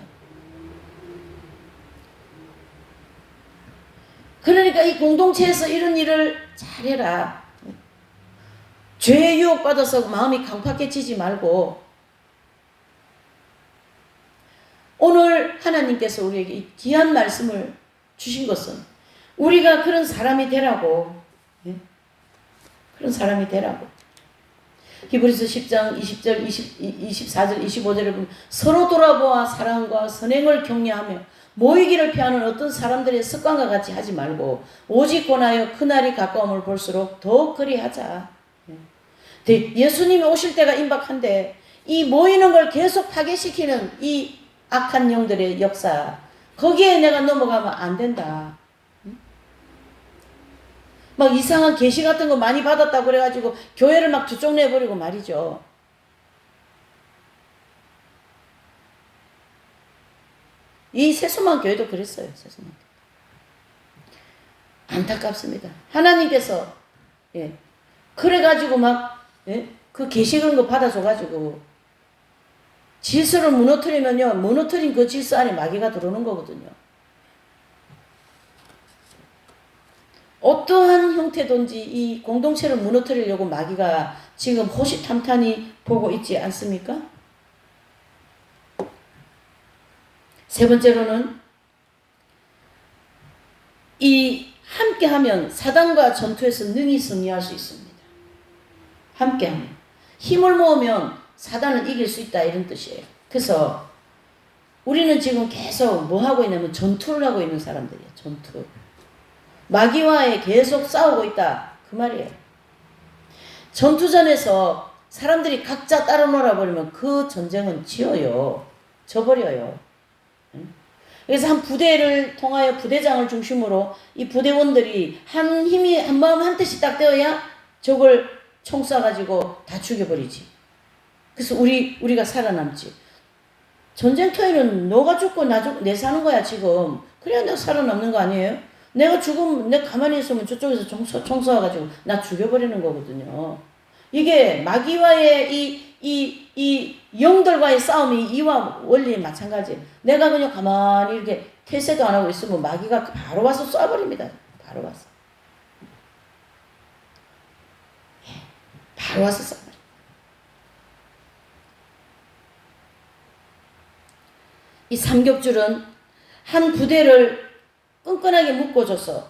그러니까 이 공동체에서 이런 일을 잘해라. 죄에 유혹받아서 마음이 강팍해지지 말고, 오늘 하나님께서 우리에게 이 귀한 말씀을 주신 것은 우리가 그런 사람이 되라고, 그런 사람이 되라고. 히브리서 10장 20절, 24절, 25절에 보면 서로 돌아보아 사랑과 선행을 격려하며 모이기를 피하는 어떤 사람들의 습관과 같이 하지 말고 오직 권하여 그날이 가까움을 볼수록 더욱 그리하자. 예수님이 오실 때가 임박한데 이 모이는 걸 계속 파괴시키는 이 악한 영들의 역사, 거기에 내가 넘어가면 안 된다. 막 이상한 계시 같은 거 많이 받았다고 그래가지고 교회를 막 주종내버리고 말이죠. 이 세수만 교회도 그랬어요. 세수만. 안타깝습니다. 하나님께서 그래가지고 막 그 계시 그런 거 받아줘가지고 질서를 무너뜨리면요, 무너뜨린 그 질서 안에 마귀가 들어오는 거거든요. 어떠한 형태든지 이 공동체를 무너뜨리려고 마귀가 지금 호시탐탐히 보고 있지 않습니까? 세 번째로는 이 함께하면 사단과 전투에서 능히 승리할 수 있습니다. 함께하면. 힘을 모으면 사단을 이길 수 있다, 이런 뜻이에요. 그래서 우리는 지금 계속 뭐 하고 있냐면 전투를 하고 있는 사람들이에요. 전투. 마귀와의 계속 싸우고 있다, 그 말이에요. 전투전에서 사람들이 각자 따로 놀아버리면 그 전쟁은 져버려요. 그래서 한 부대를 통하여 부대장을 중심으로 이 부대원들이 한 힘이 한 마음 한 뜻이 딱 되어야 적을 총 쏴가지고 다 죽여버리지. 그래서 우리가 살아남지. 전쟁터에는 너가 죽고 내 사는 거야 지금. 그래야 내가 살아남는 거 아니에요? 내가 죽으면 내가 가만히 있으면 저쪽에서 총 쏴가지고 나 죽여버리는 거거든요. 이게 마귀와의 이 영들과의 싸움이 이와 원리 마찬가지예요. 내가 그냥 가만히 이렇게 태세도 안 하고 있으면 마귀가 바로 와서 쏴버립니다. 바로 와서. 바로 와서 쏴버려요. 이 삼겹줄은 한 부대를 끈끈하게 묶어줘서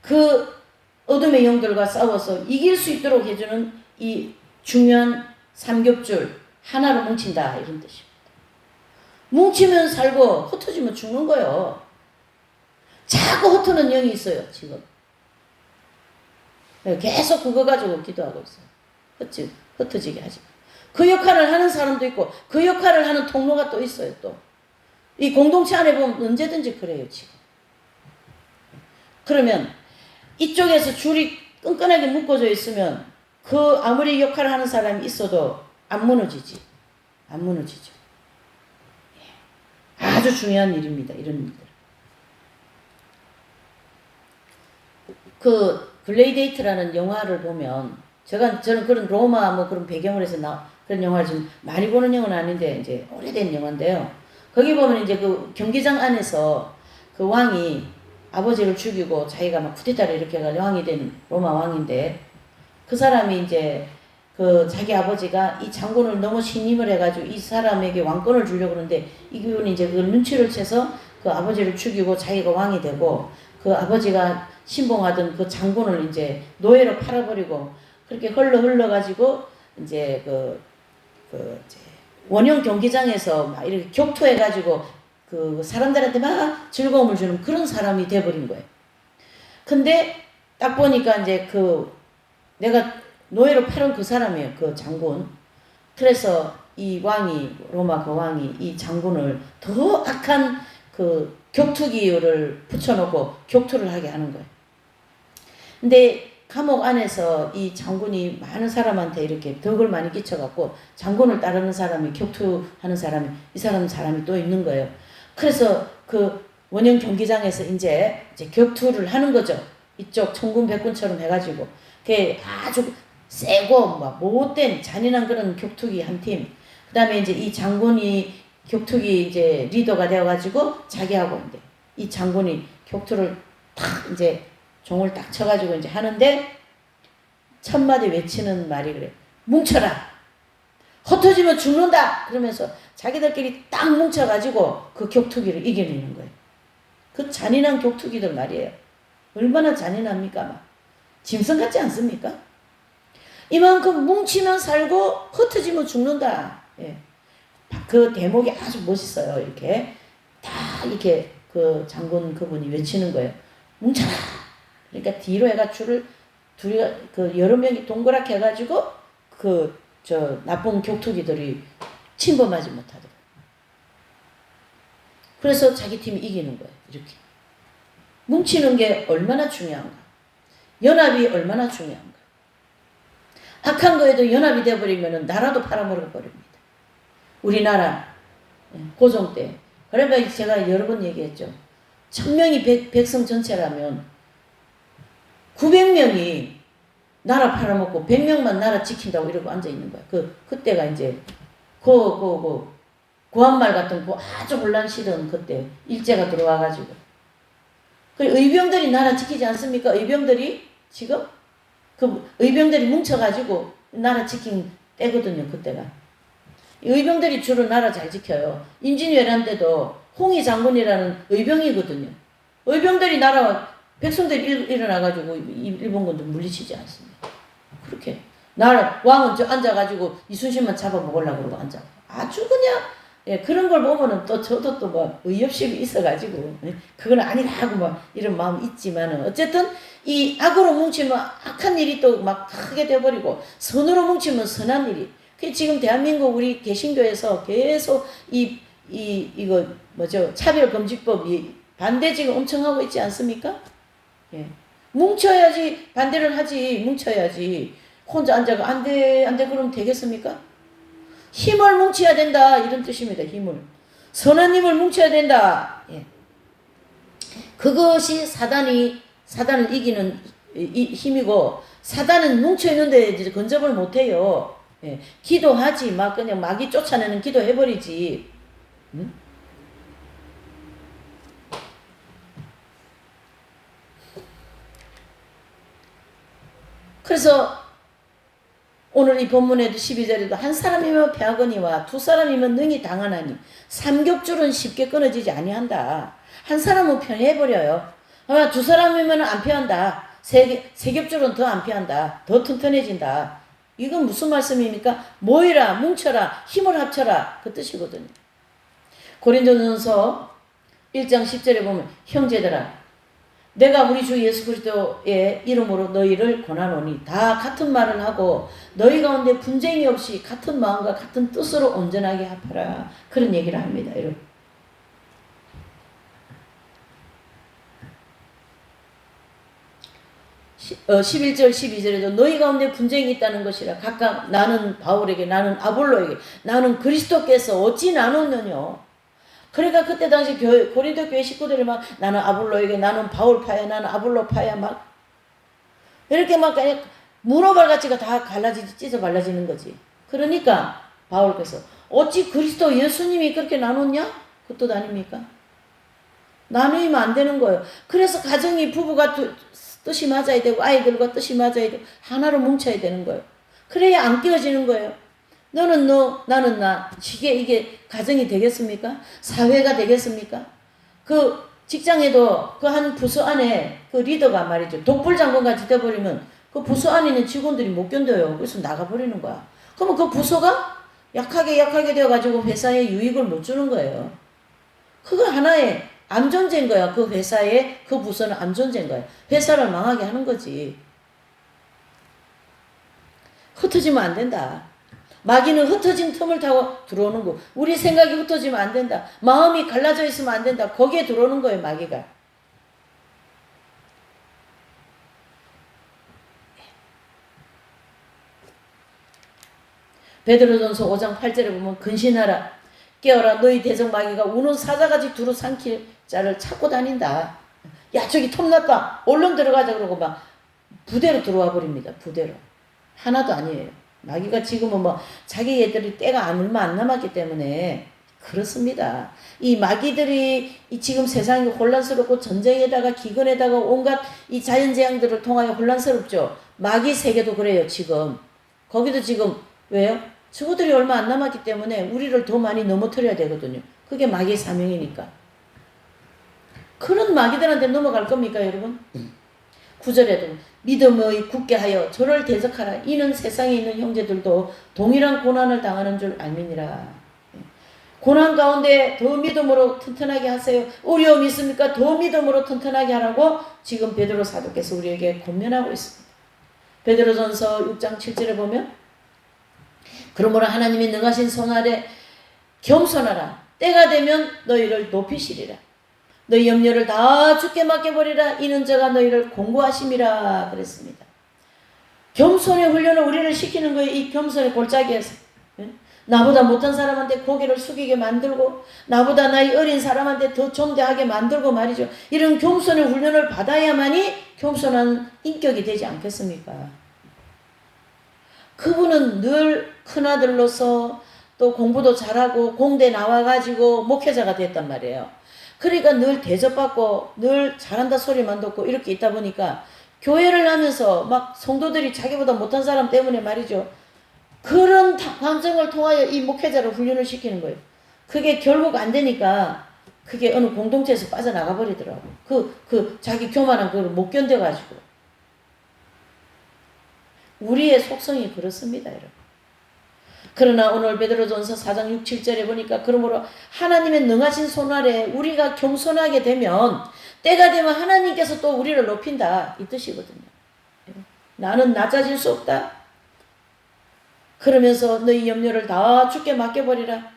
그 어둠의 영들과 싸워서 이길 수 있도록 해주는 이 중요한 삼겹줄 하나로 뭉친다, 이런 뜻입니다. 뭉치면 살고 흩어지면 죽는 거예요. 자꾸 흩어는 영이 있어요 지금. 계속 그거 가지고 기도하고 있어요. 흩어지게 하지. 그 역할을 하는 사람도 있고 그 역할을 하는 통로가 또 있어요. 또 이 공동체 안에 보면 언제든지 그래요 지금. 그러면 이쪽에서 줄이 끈끈하게 묶어져 있으면 그 아무리 역할을 하는 사람이 있어도 안 무너지지. 안 무너지죠. 아주 중요한 일입니다. 이런 일들. 그 글레이데이트라는 영화를 보면 저는 그런 로마 뭐 그런 배경을 해서 그런 영화를 좀 많이 보는 영화는 아닌데 이제 오래된 영화인데요. 거기 보면 이제 그 경기장 안에서 그 왕이 아버지를 죽이고 자기가 막 쿠데타를 이렇게 해가지고 왕이 된 로마 왕인데 그 사람이 이제 그 자기 아버지가 이 장군을 너무 신임을 해가지고 이 사람에게 왕권을 주려고 그러는데 이분이 이제 그 눈치를 채서 그 아버지를 죽이고 자기가 왕이 되고 그 아버지가 신봉하던 그 장군을 이제 노예로 팔아버리고 그렇게 흘러가지고 이제 이제 원형 경기장에서 막 이렇게 격투해가지고 그 사람들한테 막 즐거움을 주는 그런 사람이 돼버린 거예요. 근데 딱 보니까 이제 내가 노예로 팔은 그 사람이에요. 그 장군. 그래서 이 왕이, 로마 그 왕이 이 장군을 더 악한 그 격투기를 붙여놓고 격투를 하게 하는 거예요. 근데 감옥 안에서 이 장군이 많은 사람한테 이렇게 덕을 많이 끼쳐갖고 장군을 따르는 사람이, 격투하는 사람이, 이 사람이 또 있는 거예요. 그래서 그 원형 경기장에서 이제 격투를 하는 거죠. 이쪽 천군 백군처럼 해가지고. 그게 아주 세고 막 못된 잔인한 그런 격투기 한 팀. 그 다음에 이제 이 장군이 격투기 이제 리더가 되어가지고 자기하고 이제 이 장군이 격투를 탁 이제 종을 딱 쳐가지고 이제 하는데 첫 마디 외치는 말이 그래. 뭉쳐라. 흩어지면 죽는다. 그러면서 자기들끼리 딱 뭉쳐가지고 그 격투기를 이겨내는 거예요. 그 잔인한 격투기들 말이에요. 얼마나 잔인합니까? 막. 짐승 같지 않습니까? 이만큼 뭉치면 살고 흩어지면 죽는다. 예. 그 대목이 아주 멋있어요. 이렇게 다 이렇게 그 장군 그분이 외치는 거예요. 뭉쳐라. 그러니까 뒤로 해가 줄을 둘이 그 여러 명이 동그랗게 해가지고 그 저 나쁜 격투기들이 침범하지 못하도록. 그래서 자기 팀이 이기는 거예요. 이렇게 뭉치는 게 얼마나 중요한가. 연합이 얼마나 중요한가. 악한 거에도 연합이 되어버리면 나라도 팔아먹어 버립니다. 우리나라 고종 때. 그러니까 제가 여러 번 얘기했죠. 1000명이 백성 전체라면 900명이 나라 팔아먹고 100명만 나라 지킨다고 이러고 앉아있는 거야. 그때가 이제 고한말 같은 아주 혼란시던 그때 일제가 들어와가지고. 그 의병들이 나라 지키지 않습니까? 의병들이 지금 그 의병들이 뭉쳐가지고 나라 지킨 때거든요. 그때가. 의병들이 주로 나라 잘 지켜요. 임진왜란 때도 홍희 장군이라는 의병이거든요. 의병들이 나라 백성들이 일어나가지고 일본군도 물리치지 않습니다. 그렇게 나라 왕은 저 앉아가지고 이순신만 잡아먹으려고 그러고 앉아. 아주 그냥 예, 그런 걸 보면은 또 저도 또 뭐 의협심이 있어가지고 그건 아니라 하고 막 이런 마음이 있지만은 어쨌든 이 악으로 뭉치면 악한 일이 또 막 크게 돼버리고 선으로 뭉치면 선한 일이. 그 지금 대한민국 우리 개신교에서 계속 이거 뭐죠 차별금지법 반대 지금 엄청 하고 있지 않습니까? 예. 뭉쳐야지 반대를 하지. 뭉쳐야지. 혼자 앉아가 안돼 그러면 되겠습니까? 힘을 뭉쳐야 된다 이런 뜻입니다. 힘을. 선한 힘을 뭉쳐야 된다. 예. 그것이 사단을 이기는 힘이고 사단은 뭉쳐있는데 근접을 못해요. 예. 기도하지 막 그냥 마귀 쫓아내는 기도 해버리지. 응? 그래서 오늘 이 본문에도 12절에도 한 사람이면 패하거니와 두 사람이면 능히 당하나니 삼겹줄은 쉽게 끊어지지 아니한다. 한 사람은 편해버려요. 두 사람이면 안 패한다. 세 겹줄은 더 안 패한다. 더 튼튼해진다. 이건 무슨 말씀입니까? 모이라 뭉쳐라 힘을 합쳐라 그 뜻이거든요. 고린도전서 1장 10절에 보면 형제들아 내가 우리 주 예수 그리스도의 이름으로 너희를 권하노니 다 같은 말을 하고 너희 가운데 분쟁이 없이 같은 마음과 같은 뜻으로 온전하게 합하라. 그런 얘기를 합니다. 여러분. 11절 12절에도 너희 가운데 분쟁이 있다는 것이라 각각 나는 바울에게 나는 아볼로에게 나는 그리스도께서 어찌 나눴느냐. 그러니까 그때 당시 고린도 교회 식구들이 막 나는 아볼로에게 나는 바울파야 나는 아볼로파야 막 이렇게 막 그냥 문어발같이가 다 찢어 갈라지는 거지. 그러니까 바울께서 어찌 그리스도 예수님이 그렇게 나눴냐? 그 뜻 아닙니까? 나누면 안 되는 거예요. 그래서 가정이 부부가 뜻이 맞아야 되고 아이들과 뜻이 맞아야 되고 하나로 뭉쳐야 되는 거예요. 그래야 안 끼어지는 거예요. 너는 너, 나는 나. 이게 가정이 되겠습니까? 사회가 되겠습니까? 그 직장에도 그 한 부서 안에 그 리더가 말이죠. 독불장군같이 돼버리면 그 부서 안에 있는 직원들이 못 견뎌요. 그래서 나가버리는 거야. 그러면 그 부서가 약하게 되어가지고 회사에 유익을 못 주는 거예요. 그거 하나의 암존재인 거야. 그 회사에 그 부서는 암존재인 거야. 회사를 망하게 하는 거지. 흩어지면 안 된다. 마귀는 흩어진 틈을 타고 들어오는 거. 우리 생각이 흩어지면 안 된다. 마음이 갈라져 있으면 안 된다. 거기에 들어오는 거예요. 마귀가. 베드로전서 5장 8절에 보면 근신하라 깨어라 너희 대적 마귀가 우는 사자같이 두루 삼킬 자를 찾고 다닌다. 야 저기 톱났다. 얼른 들어가자 그러고 막 부대로 들어와 버립니다. 부대로. 하나도 아니에요. 마귀가 지금은 뭐 자기 애들이 때가 얼마 안 남았기 때문에 그렇습니다. 이 마귀들이 지금 세상이 혼란스럽고 전쟁에다가 기근에다가 온갖 이 자연재앙들을 통하여 혼란스럽죠. 마귀 세계도 그래요, 지금. 거기도 지금, 왜요? 저들이 얼마 안 남았기 때문에 우리를 더 많이 넘어뜨려야 되거든요. 그게 마귀의 사명이니까. 그런 마귀들한테 넘어갈 겁니까, 여러분? 9절에도 믿음의 굳게 하여 저를 대적하라. 이는 세상에 있는 형제들도 동일한 고난을 당하는 줄 알미니라. 고난 가운데 더 믿음으로 튼튼하게 하세요. 어려움이 있습니까? 더 믿음으로 튼튼하게 하라고 지금 베드로 사도께서 우리에게 권면하고 있습니다. 베드로전서 6장 7절에 보면 그러므로 하나님이 능하신 손 아래 겸손하라. 때가 되면 너희를 높이시리라. 너희 염려를 다 주께 맡겨버리라. 이는 저가 너희를 공고하심이라 그랬습니다. 겸손의 훈련을 우리를 시키는 거예요. 이 겸손의 골짜기에서. 나보다 못한 사람한테 고개를 숙이게 만들고 나보다 나이 어린 사람한테 더 존대하게 만들고 말이죠. 이런 겸손의 훈련을 받아야만이 겸손한 인격이 되지 않겠습니까? 그분은 늘 큰아들로서 또 공부도 잘하고 공대 나와가지고 목회자가 됐단 말이에요. 그러니까 늘 대접받고 늘 잘한다 소리만 듣고 이렇게 있다 보니까 교회를 하면서 막 성도들이 자기보다 못한 사람 때문에 말이죠. 그런 감정을 통하여 이 목회자를 훈련을 시키는 거예요. 그게 결국 안 되니까 그게 어느 공동체에서 빠져나가 버리더라고. 자기 교만한 그걸 못 견뎌가지고. 우리의 속성이 그렇습니다, 여러분. 그러나 오늘 베드로전서 4장 6, 7절에 보니까 그러므로 하나님의 능하신 손 아래 우리가 겸손하게 되면 때가 되면 하나님께서 또 우리를 높인다 이 뜻이거든요. 나는 낮아질 수 없다. 그러면서 너희 염려를 다 주께 맡겨버리라.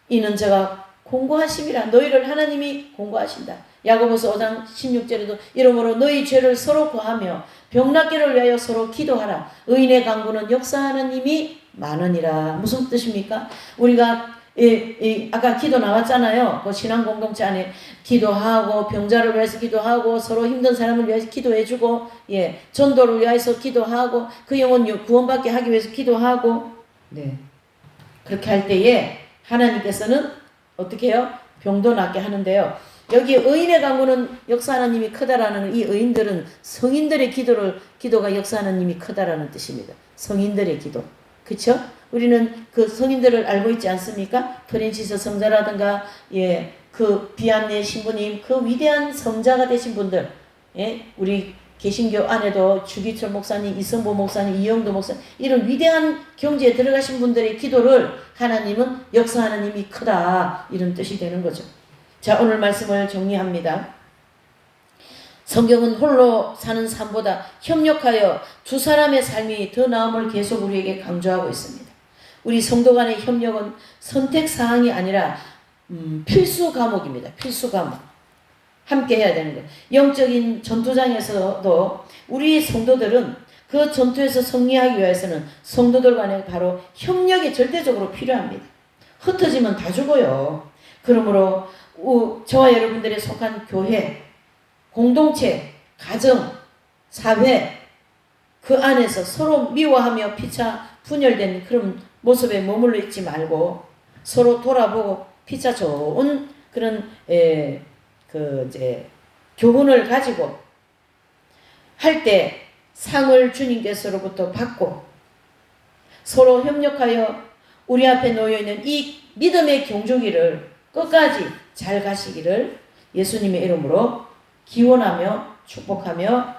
이는 제가 공고하심이라. 너희를 하나님이 공고하신다. 야고보서 5장 16절에도 이러므로 너희 죄를 서로 고하며 병낫기를 위하여 서로 기도하라. 의인의 강구는 역사하는 힘이 많으니라. 무슨 뜻입니까? 우리가 아까 기도 나왔잖아요. 그 신앙 공동체 안에 기도하고 병자를 위해서 기도하고 서로 힘든 사람을 위해서 기도해주고 전도를 위해서 기도하고 그 영혼 구원받게 하기 위해서 기도하고 그렇게 할 때에 하나님께서는 어떻게 해요? 병도 낫게 하는데요. 여기 의인의 강구는 역사하는 힘이 크다라는 이 의인들은 성인들의 기도가 역사하는 힘이 크다라는 뜻입니다. 성인들의 기도. 그쵸? 우리는 그 성인들을 알고 있지 않습니까? 프랜시스 성자라든가, 그 비안네 신부님, 그 위대한 성자가 되신 분들, 우리 개신교 안에도 주기철 목사님, 이성보 목사님, 이영도 목사님, 이런 위대한 경지에 들어가신 분들의 기도를 하나님은 역사하는 힘이 크다. 이런 뜻이 되는 거죠. 자, 오늘 말씀을 정리합니다. 성경은 홀로 사는 삶보다 협력하여 두 사람의 삶이 더 나음을 계속 우리에게 강조하고 있습니다. 우리 성도 간의 협력은 선택사항이 아니라 필수 과목입니다. 필수 과목. 함께 해야 되는 거예요. 영적인 전투장에서도 우리 성도들은 그 전투에서 승리하기 위해서는 성도들 간에 바로 협력이 절대적으로 필요합니다. 흩어지면 다 죽어요. 그러므로 저와 여러분들의 속한 교회, 공동체, 가정, 사회 그 안에서 서로 미워하며 피차 분열된 그런 모습에 머물러 있지 말고 서로 돌아보고 피차 좋은 그런 교훈을 가지고 할 때 상을 주님께서로부터 받고 서로 협력하여 우리 앞에 놓여있는 이 믿음의 경주기를 끝까지 잘 가시기를 예수님의 이름으로 기원하며 축복하며